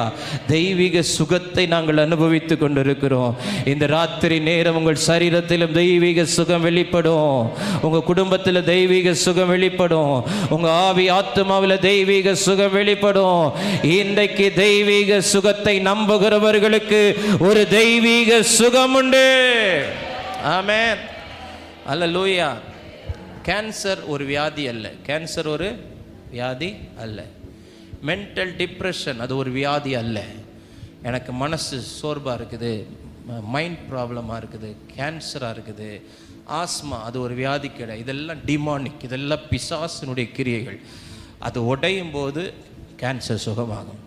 தெய்வீக சுகத்தை நாங்கள் அனுபவித்து கொண்டிருக்கிறோம். இந்த ராத்திரி நேரம் உங்கள் சரீரத்திலும் தெய்வீக சுகம் வெளிப்படும், உங்கள் குடும்பத்தில் தெய்வீக சுகம் வெளிப்படும், உங்கள் ஆவி ஆத்மாவில் தெய்வீக சுகம் வெளிப்படும். இன்றைக்கு தெய்வீக சுகத்தை நம்புகிறவர்களுக்கு ஒரு தெய்வீக சுகம் உண்டு. ஆமென். அல்லேலூயா. கேன்சர் ஒரு வியாதி அல்ல. கேன்சர் ஒரு வியாதி அல்ல. மென்டல் டிப்ரெஷன் அது ஒரு வியாதி அல்ல. எனக்கு மனசு சோர்வாக இருக்குது, மைண்ட் ப்ராப்ளமாக இருக்குது, கேன்சராக இருக்குது, ஆஸ்மா அது ஒரு வியாதி கிடையாது. இதெல்லாம் டிமானிக், இதெல்லாம் பிசாசினுடைய கிரியைகள். அது உடையும் போது கேன்சர் சுகமாகும்.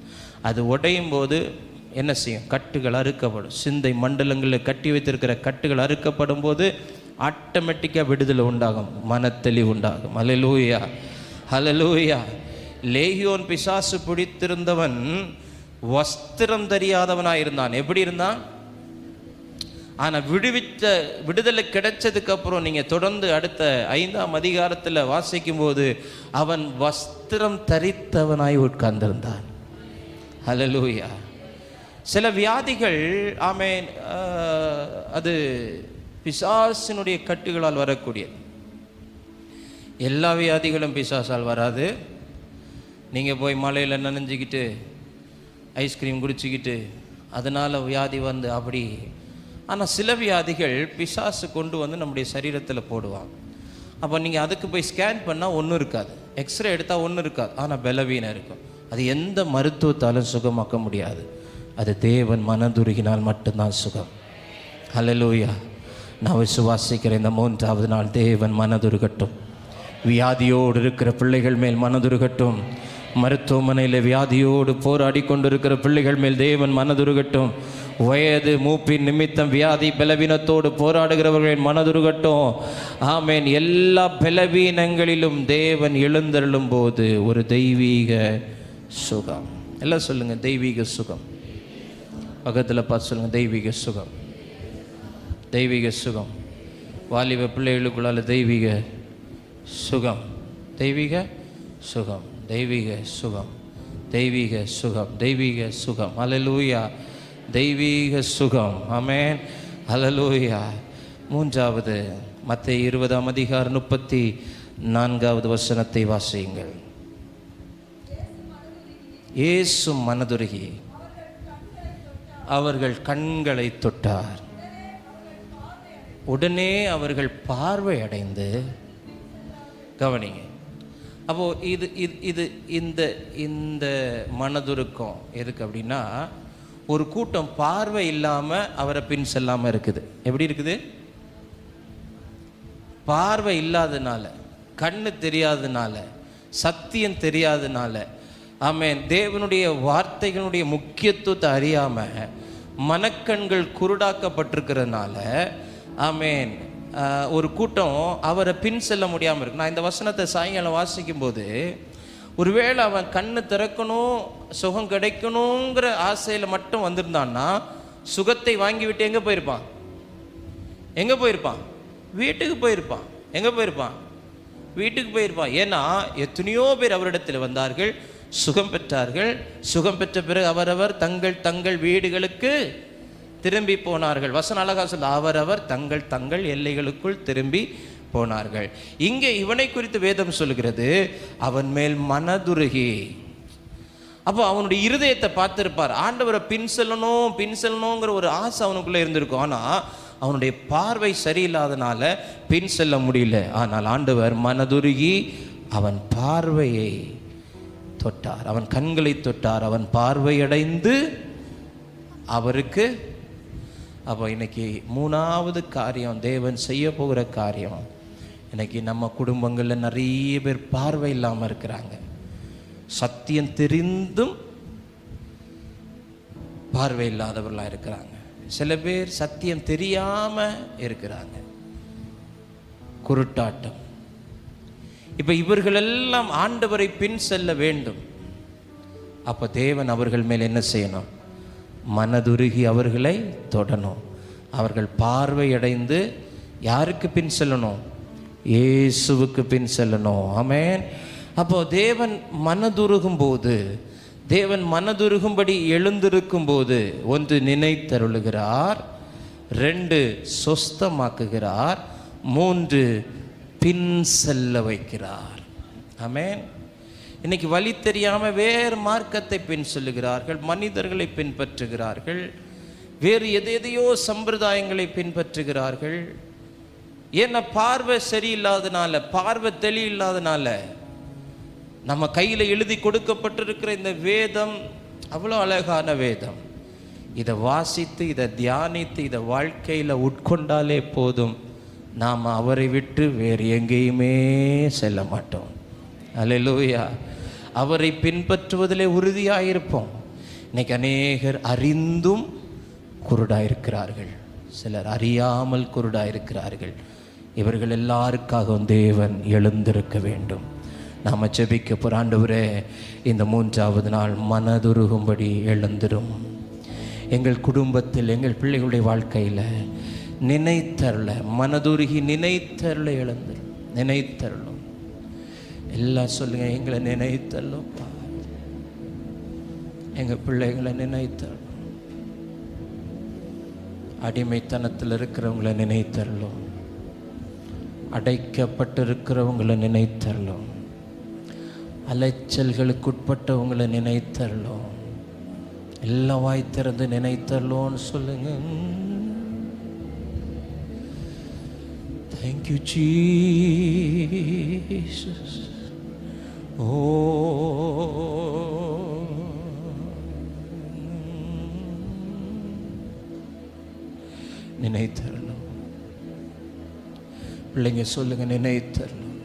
அது உடையும் போது என்ன செய்யும்? கட்டுகள் அறுக்கப்படும். சிந்தை மண்டலங்களில் கட்டி வைத்திருக்கிற கட்டுகள் அறுக்கப்படும் போது ஆட்டோமேட்டிக்காக விடுதலை உண்டாகும், மனத்தெளிவு உண்டாகும். ஹல்லேலூயா, ஹல்லேலூயா. லேகியோன் பிசாசு பிடித்திருந்தவன் வஸ்திரம் தெரியாதவனாக எப்படி இருந்தான்? ஆனால் விடுதலை கிடைச்சதுக்கு அப்புறம் நீங்கள் தொடர்ந்து அடுத்த 5ஆம் அதிகாரத்தில் வாசிக்கும்போது அவன் வஸ்திரம் தரித்தவனாய் உட்கார்ந்திருந்தான். ஹல்லேலூயா. சில வியாதிகள் ஆமென், அது பிசாசினுடைய கட்டுகளால் வரக்கூடியது. எல்லா வியாதிகளும் பிசாசால் வராது. நீங்கள் போய் மலையில் நனைஞ்சிக்கிட்டு ஐஸ்கிரீம் குடிச்சிக்கிட்டு அதனால் வியாதி வந்து அப்படி. ஆனால் சில வியாதிகள் பிசாசு கொண்டு வந்து நம்முடைய சரீரத்தில் போடுவாங்க. அப்போ நீங்கள் அதுக்கு போய் ஸ்கேன் பண்ணால் ஒன்றும் இருக்காது, எக்ஸ்ரே எடுத்தால் ஒன்றும் இருக்காது, ஆனால் பலவீனம் இருக்கும். அது எந்த மருத்துவத்தாலும் சுகமாக்க முடியாது. அது தேவன் மனதுருகினால் மட்டும்தான் சுகம். ஹல்லேலூயா. நான் விசுவாசிக்கிற இந்த 3வது நாள் தேவன் மனதுருகட்டும். வியாதியோடு இருக்கிற பிள்ளைகள் மேல் மனதுருகட்டும். மருத்துவமனையில் வியாதியோடு போராடி கொண்டிருக்கிற பிள்ளைகள் மேல் தேவன் மனதுருகட்டும். வயது மூப்பின் நிமித்தம் வியாதி பலவீனத்தோடு போராடுகிறவர்களின் மனதுருகட்டும். ஆமேன். எல்லா பலவீனங்களிலும் தேவன் எழுந்தருளும் போது ஒரு தெய்வீக சுகம். எல்லாம் சொல்லுங்க, தெய்வீக சுகம். பக்கத்தில் பார்த்து சொல்லுங்க, தெய்வீக சுகம், தெய்வீக சுகம். வாலிப பிள்ளைகளுக்குள்ளால தெய்வீக சுகம், தெய்வீக சுகம், தெய்வீக சுகம், தெய்வீக சுகம், தெய்வீக சுகம். ஹல்லேலூயா. தெய்வீக சுகம். ஆமென். ஹல்லேலூயா. 3வது மத்தேயு 20ஆம் அதிகாரம் 34வது வசனத்தை வாசியுங்கள். இயேசு மனதுருகி அவர்கள் கண்களை தொட்டார். உடனே அவர்கள் பார்வை அடைந்து, கவனிங்க. அப்போ இது இது இந்த இந்த மனதுருக்கம் எதுக்கு அப்படின்னா, ஒரு கூட்டம் பார்வை இல்லாமல் அவரை பின் செல்லாமல் இருக்குது. எப்படி இருக்குது? பார்வை இல்லாதனால, கண்ணு தெரியாதனால, சத்தியம் தெரியாதனால, ஆமென், தேவனுடைய வார்த்தைகளுடைய முக்கியத்துவத்தை அறியாமல் மனக்கண்கள் குருடாக்கப்பட்டிருக்கிறதுனால, ஆமென், ஒரு கூட்டம் அவரை பின் செல்ல முடியாமல் இருக்கு. நான் இந்த வசனத்தை சாயங்காலம் வாசிக்கும்போது, ஒருவேளை அவன் கண்ணு திறக்கணும், சுகம் கிடைக்கணுங்கிற ஆசையில் மட்டும் வந்திருந்தான்னா சுகத்தை வாங்கிவிட்டு எங்கே போயிருப்பான்? எங்கே போயிருப்பான்? வீட்டுக்கு போயிருப்பான். எங்கே போயிருப்பான்? வீட்டுக்கு போயிருப்பான். ஏன்னா எத்தனையோ பேர் அவரிடத்தில் வந்தார்கள், சுகம் பெற்றார்கள். சுகம் பெற்ற பிறகு அவரவர் தங்கள் தங்கள் வீடுகளுக்கு திரும்பி போனார்கள். வசனம் அழகா சொல்ல, அவரவர் தங்கள் தங்கள் எல்லைகளுக்குள் திரும்பி போனார்கள். இங்கே இவனை குறித்து வேதம் சொல்கிறது, அவன் மேல் மனதுருகி. அப்போ அவனுடைய இருதயத்தை பார்த்திருப்பார். ஆண்டவரை பின் செல்லணுங்கிற ஒரு ஆசை அவனுக்குள்ளே இருந்திருக்கும். ஆனால் அவனுடைய பார்வை சரியில்லாதனால பின் செல்ல முடியல. ஆனால் ஆண்டவர் மனதுருகி அவன் பார்வையை தொட்டார், அவன் கண்களை தொட்டார், அவன் பார்வையடைந்து அவருக்கு. அப்போ இன்னைக்கு 3வது காரியம், தேவன் செய்ய போகிற காரியம். இன்னைக்கு நம்ம குடும்பங்களில் நிறைய பேர் பார்வை இல்லாமல் இருக்கிறாங்க. சத்தியம் தெரிந்தும் பார்வை இல்லாதவர்களாக இருக்கிறாங்க. சில பேர் சத்தியம் தெரியாமல் இருக்கிறாங்க, குருட்டாட்டம். இப்போ இவர்களெல்லாம் ஆண்டவரை பின் செல்ல வேண்டும். அப்போ தேவன் அவர்கள் மேல் என்ன செய்யணும்? மனதுருகி அவர்களை தொடணும். அவர்கள் பார்வையடைந்து யாருக்கு பின் செல்லணும்? இயேசுவுக்கு பின் செல்லணும். ஆமென். அப்போ தேவன் மனதுருகும் போது, தேவன் மனதுருகும்படி எழுந்திருக்கும் போது, 1 நினைத்தருளுகிறார், 2 சொஸ்தமாக்குகிறார், 3 பின் செல்ல வைக்கிறார். ஆமென். இன்னைக்கு வழி தெரியாமல் வேறு மார்க்கத்தை பின் செல்லுகிறார்கள், மனிதர்களை பின்பற்றுகிறார்கள், வேறு எதையோ சம்பிரதாயங்களை பின்பற்றுகிறார்கள். ஏன்னா பார்வை சரியில்லாதனால, பார்வை தெளியில்லாதனால. நம்ம கையில் எழுதி கொடுக்கப்பட்டிருக்கிற இந்த வேதம் அவ்வளோ அழகான வேதம். இதை வாசித்து, இதை தியானித்து, இதை வாழ்க்கையில் உட்கொண்டாலே போதும், நாம் அவரை விட்டு வேறு எங்கேயுமே செல்ல மாட்டோம். அல்லேலூயா. அவரை பின்பற்றுவதிலே உறுதியாயிருப்போம். இன்னைக்கு அநேகர் அறிந்தும் குருடாயிருக்கிறார்கள், சிலர் அறியாமல் குருடாயிருக்கிறார்கள். இவர்கள் எல்லாருக்காகவும் தேவன் எழுந்திருக்க வேண்டும். நாம் ஜெபிக்க போகிற ஆண்டவரே, இந்த 3வது நாள் மனதுருகும்படி எழுந்திரும். எங்கள் குடும்பத்தில், எங்கள் பிள்ளைகளுடைய வாழ்க்கையில் நினைத்தருள, மனதுருகி நினைத்தருள எழுந்திரும். நினைத்தருளும். எல்லாம் சொல்லுங்க, எங்களை நினைத்தருளும்ப்பா, எங்கள் பிள்ளைகளை நினைத்தருளும். அடிமைத்தனத்தில் இருக்கிறவங்களை நினைத்தருளும். அடைக்கப்பட்டிருக்கிறவங்களை நினைத்தருளும். அலைச்சல்களுக்குட்பட்டவங்களை நினைத்தருளும். எல்லாம் வாய் திறந்து நினைத்தருளோன்னு சொல்லுங்க. Thank you Jesus. ஓ நினைத்தருளும். பிள்ளைங்க சொல்லுங்க, நினைத்தருளும்.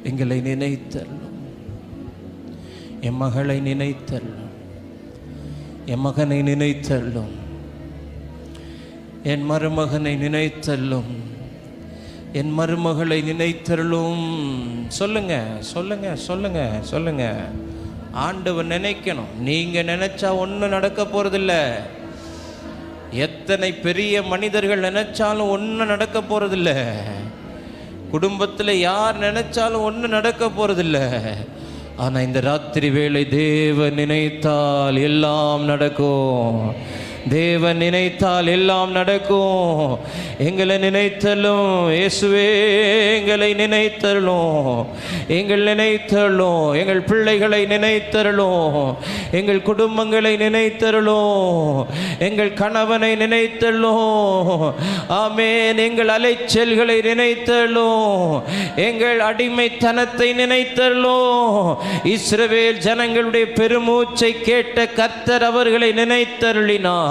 எங்களை நினைத்தருளும். என் மகளை நினைத்தருளும். என் மகனை நினைத்தருளும். என் மருமகனை நினைத்தருளும். என் மருமகளை நினைத்தருளும். சொல்லுங்க சொல்லுங்க சொல்லுங்க சொல்லுங்க. ஆண்டவர் நினைக்கணும். நீங்க நினைச்சா ஒன்றும் நடக்க போறதில்ல. எத்தனை பெரிய மனிதர்கள் நினைச்சாலும் ஒன்றும் நடக்க போறதில்ல. குடும்பத்தில் யார் நினைச்சாலும் ஒன்றும் நடக்க போறதில்ல. ஆனால் இந்த ராத்திரி வேளை தேவன் நினைத்தால் எல்லாம் நடக்கும். தேவன் நினைத்தால் எல்லாம் நடக்கும். எங்களை நினைத்தலும் இயேசுவே, எங்களை நினைத்தருளும். எங்கள் நினைத்தருளும். எங்கள் பிள்ளைகளை நினைத்தருளும். எங்கள் குடும்பங்களை நினைத்தருளும். எங்கள் கணவனை நினைத்தருளும். ஆமென். எங்கள் அலைச்சல்களை நினைத்தருளும். எங்கள் அடிமைத்தனத்தை நினைத்தருளும். இஸ்ரவேல் ஜனங்களுடைய பெருமூச்சை கேட்ட கர்த்தர் அவர்களை நினைத்தருளினார்.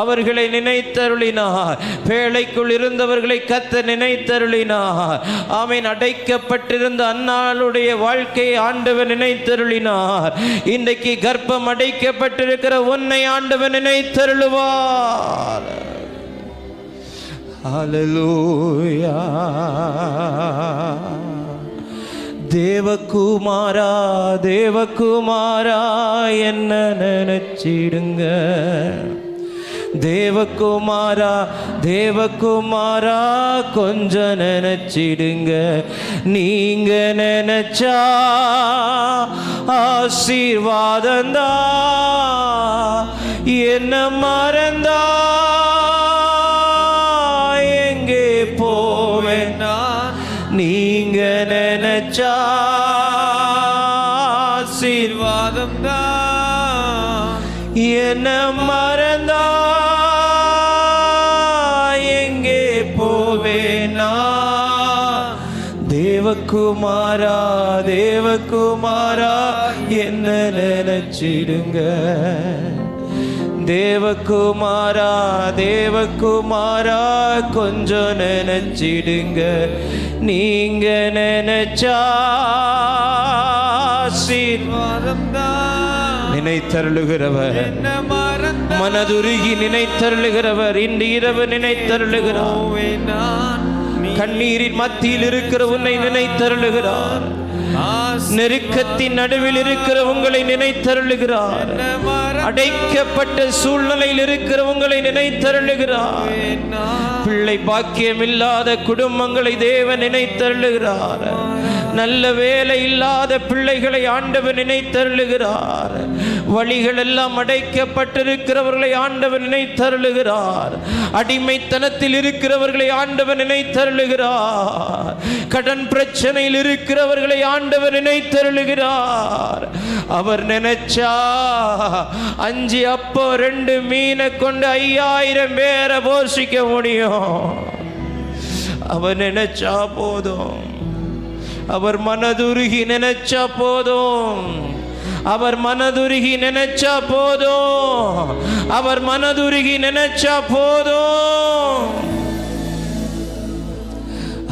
அவர்களை நினைத்தருளினார். பேழைக்குள் இருந்தவர்களை கர்த்தர் நினைத்தருளினார். ஆமென். அடைக்கப்பட்டிருந்த அன்னாளுடைய வாழ்க்கையை ஆண்டவர் நினைத்தருளினார். இன்றைக்கு கர்ப்பம் அடைக்கப்பட்டிருக்கிற உன்னை ஆண்டவர் நினைத்தருளுவார். ஹல்லேலூயா. தேவகுமாரா, தேவகுமாரா என்ன நினைச்சிடுங்க. தேவகுமாரா, தேவகுமாரா கொஞ்சம் நினைச்சிடுங்க. நீங்க நினைச்சா ஆசீர்வாதந்தா. என்ன மறந்தா எங்கே போவேன்னா. நீங்க நினைச்சா ஆசீர்வாதம் தான். என்ன மறந்தா எங்கே போவேனா. தேவகுமாரா, தேவகுமாரா என்ன நினைச்சிடுங்க. தேவகுமாரா, தேவகுமாரா கொஞ்சம் நினைச்சிடுங்க. நீங்க நினைச்சா ஆசீர்வாதம் தான். நினைத்தருளுகிறவர், மனதுருகி நினைத்தருளுகிறவர் இன்று இரவு நினைத்தருளுகிறார். கண்ணீரின் மத்தியில் இருக்கிற உன்னை நினைத்தருளுகிறார். நெருக்கத்தின் நடுவில் இருக்கிற உங்களை நினைத்தருளுகிறார். அடைக்கப்பட்ட சூழ்நிலையில் இருக்கிற உங்களை நினைத்தருளுகிறார். பிள்ளை பாக்கியம் இல்லாத குடும்பங்களை தேவன் நினைத்தருளுகிறார். நல்ல வேலை இல்லாத பிள்ளைகளை ஆண்டவர் நினைத்தருளுகிறார். வழிகள் எல்லாம் அடைக்கப்பட்டிருக்கிறவர்களை ஆண்டவர் நினைத்தருளுகிறார். அடிமைத்தனத்தில் இருக்கிறவர்களை ஆண்டவர் நினைத்தருளுகிறார். கடன் பிரச்சனையில் இருக்கிறவர்களை ஆண்டவர் நினைத்தருளுகிறார். அவர் நினைச்சா 5 அப்பம் 2 மீனை கொண்டு 5000 பேரை போஷிக்க முடியும். அவர் நினைச்சா போதும். அவர் மனதுருகி நினைச்சா போதும். அவர் மனதுருகி நினைச்சா போதும். அவர் மனதுருகி நினைச்சா போதும்.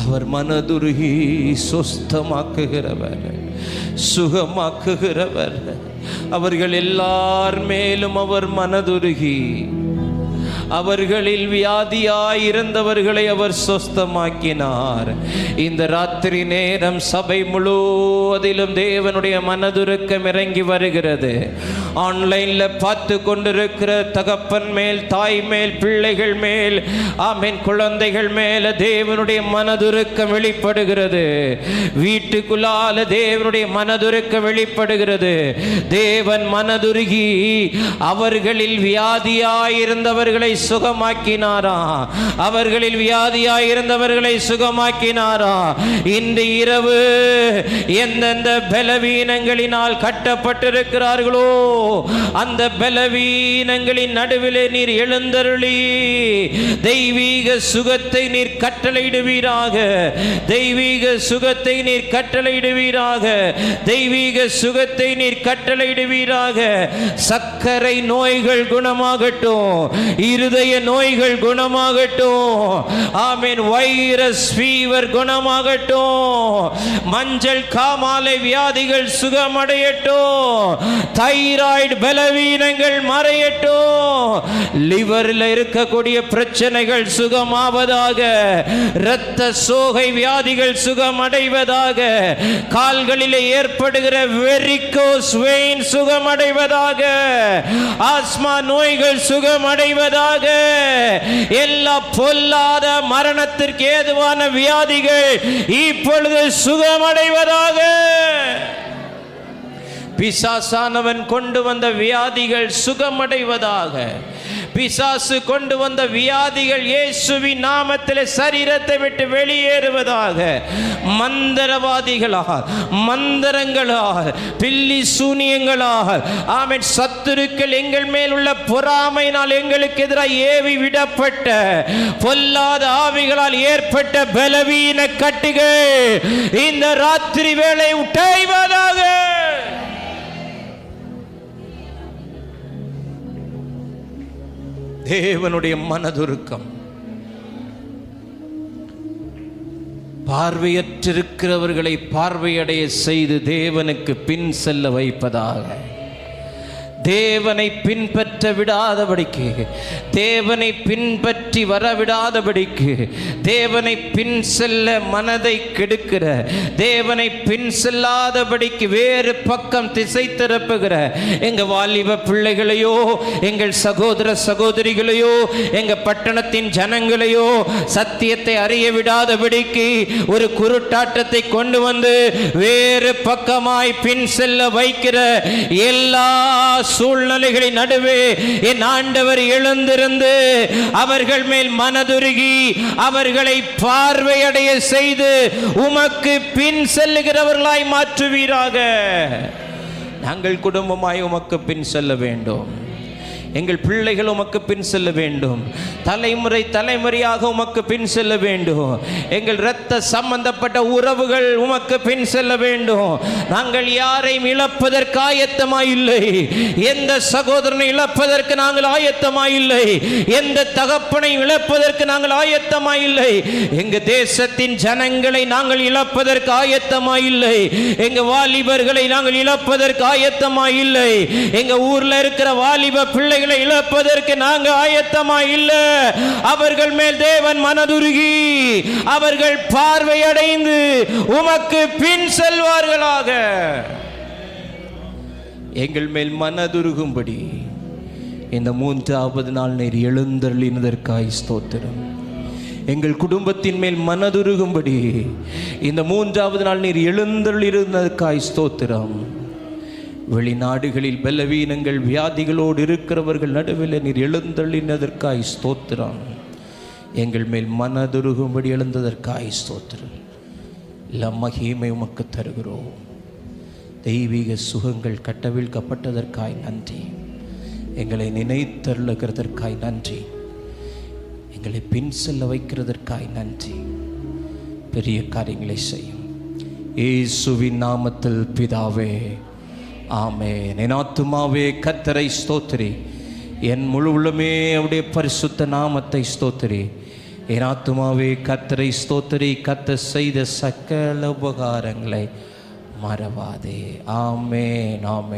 அவர் மனதுருகி சொஸ்தமாக்குகிறவர், சுகமாக்குகிறவர். அவர்கள் எல்லார் மேலும் அவர் மனதுருகி அவர்களில் வியாதியாயிருந்தவர்களை அவர் சொஸ்தமாக்கினார். இந்த ராத்திரி நேரம் சபை முழுவதிலும் தேவனுடைய மனதுருக்கம் இறங்கி வருகிறது. ஆன்லைன்ல பார்த்து கொண்டிருக்கிற தகப்பன் மேல், தாய் மேல், பிள்ளைகள் மேல், ஆமென், குழந்தைகள் மேல தேவனுடைய மனதுருக்கம் வெளிப்படுகிறது. வீட்டுக்குள்ளால தேவனுடைய மனதுருக்கம் வெளிப்படுகிறது. தேவன் மனதுருகி அவர்களில் வியாதியாயிருந்தவர்களை சுகமாக்கினாரா? அவர்களில் வியாதியாயிருந்தவர்களை சுகமாக்கினாரா? இன்று இரவு எந்தெந்த பலவீனங்களினால் கட்டப்பட்டிருக்கிறார்களோ அந்த பலவீனங்களின் நடுவிலே நீர் எழுந்தருளி தெய்வீக சுகத்தை நீர் கட்டளையிடுவீராக. தெய்வீக சுகத்தை நீர் கட்டளையிடுவீராக. தெய்வீக சுகத்தை நீர் கட்டளையிடுவீராக. சர்க்கரை நோய்கள் குணமாகட்டும், இருதய நோய்கள் குணமாகட்டும், ஆமென், வைரஸ் ஃபீவர் குணமாகட்டும், மஞ்சள் காமாலை வியாதிகள் சுகமடையட்டும், தைராய்டு பலவீனங்கள் மறையட்டும், லிவரில் இருக்கக்கூடிய பிரச்சனைகள் சுகமாவதாக, இரத்த சோகை வியாதிகள் சுகமடைவதாக, கால்களிலே ஏற்படுகிற வெரிகோஸ் வெயின் சுகமடைவதாக, ஆஸ்மா நோய்கள் சுகமடைவதாக, எல்லா பொல்லாத மரணத்திற்கு ஏதுவான வியாதிகள் இப்பொழுது சுகமடைவதாக. பிசாசானவன் கொண்டு வந்த வியாதிகள் சுகமடைவதாக. பிசாசு கொண்டு வந்த வியாதிகள் இயேசுவின் நாமத்தில் சரீரத்தை விட்டு வெளியேறுவதாக. மந்திரவாதிகளால், மந்திரங்களால், பில்லி சூனியங்களால், ஆமென், சத்துருக்கள் எங்கள் மேல் உள்ள பொறாமையினால் எங்களுக்கு எதிராக ஏவி விடப்பட்ட பொல்லாத ஆவிகளால் ஏற்பட்ட பலவீன கட்டுகள் இந்த ராத்திரி வேளை உடைவதாக. தேவனுடைய மனதுருக்கம் பார்வையற்றிருக்கிறவர்களை பார்வையடைய செய்து தேவனுக்கு பின் செல்ல வைப்பதாக. தேவனை பின்பற்ற விடாதபடிக்கு, தேவனை பின்பற்றி வரவிடாதபடிக்கு, தேவனை பின் செல்ல மனதை கெடுக்கிற, தேவனை பின் செல்லாதபடிக்கு வேறு பக்கம் திசை திருப்புகிற எங்க வாலிப பிள்ளைகளையோ, எங்கள் சகோதர சகோதரிகளையோ, எங்க பட்டணத்தின் ஜனங்களையோ சத்தியத்தை அறிய விடாதபடிக்கு ஒரு குருட்டாட்டத்தை கொண்டு வந்து வேறு பக்கமாய் பின் செல்ல வைக்கிற எல்லா சூழ்நிலைகளின் நடுவே என் ஆண்டவர் எழுந்திருந்து அவர்கள் மேல் மனதுருகி அவர்களை பார்வையடைய செய்து உமக்கு பின் செல்லுகிறவர்களாய் மாற்றுவீராக. நாங்கள் குடும்பமாய் உமக்கு பின் செல்ல வேண்டும். எங்கள் பிள்ளைகள் உமக்கு பின் செல்ல வேண்டும். தலைமுறை தலைமுறையாக உமக்கு பின் செல்ல வேண்டும். எங்கள் இரத்த சம்பந்தப்பட்ட உறவுகள் உமக்கு பின் செல்ல வேண்டும். நாங்கள் யாரையும் இழப்பதற்கு ஆயத்தமாயில்லை. எந்த சகோதரனை இழப்பதற்கு நாங்கள் ஆயத்தமாயில்லை. எந்த தகப்பனை இழப்பதற்கு நாங்கள் ஆயத்தமாயில்லை. எங்க தேசத்தின் ஜனங்களை நாங்கள் இழப்பதற்கு ஆயத்தமாயில்லை. எங்க வாலிபர்களை நாங்கள் இழப்பதற்கு ஆயத்தமாயில்லை. எங்க ஊர்ல இருக்கிற வாலிப பிள்ளைகளை இழப்பதற்கு நாங்கள் ஆயத்தமா இல்லை. அவர்கள் மேல் தேவன் மனதுருகி அவர்கள் பார்வையடைந்து உமக்கு பின் செல்வார்களாக. எங்கள் மேல் மனதுருகும்படி இந்த 3வது நாள் நீர் எழுந்தருளினதற்காய் ஸ்தோத்திரம். எங்கள் குடும்பத்தின் மேல் மனதுருகும்படி இந்த 3வது நாள் நீர் எழுந்தருளினதற்காய் ஸ்தோத்திரம். வெளிநாடுகளில் பலவீனங்கள் வியாதிகளோடு இருக்கிறவர்கள் நடுவில் நீர் எழுந்தள்ளினதற்காய் ஸ்தோத்திரம். எங்கள் மேல் மனதுருகும்படி எழுந்ததற்காய் ஸ்தோத்திரம். எல்லா மகிமை உமக்கு தருகிறோம். தெய்வீக சுகங்கள் கட்டவிழ்க்கப்பட்டதற்காய் நன்றி. எங்களை நினைத்தருளுகிறதற்காய் நன்றி. எங்களை பின் செல்ல வைக்கிறதற்காய் நன்றி. பெரிய காரியங்களை செய்யும் இயேசுவின் நாமத்தில் பிதாவே, ஆமென். என் ஆத்துமாவே கர்த்தரை ஸ்தோத்திரி, என் முழு உள்ளமே அவருடைய பரிசுத்த நாமத்தை ஸ்தோத்திரி. என் ஆத்துமாவே கர்த்தரை ஸ்தோத்திரி, கர்த்தர் செய்த சகல உபகாரங்களை மறவாதே. ஆமென், ஆமென்.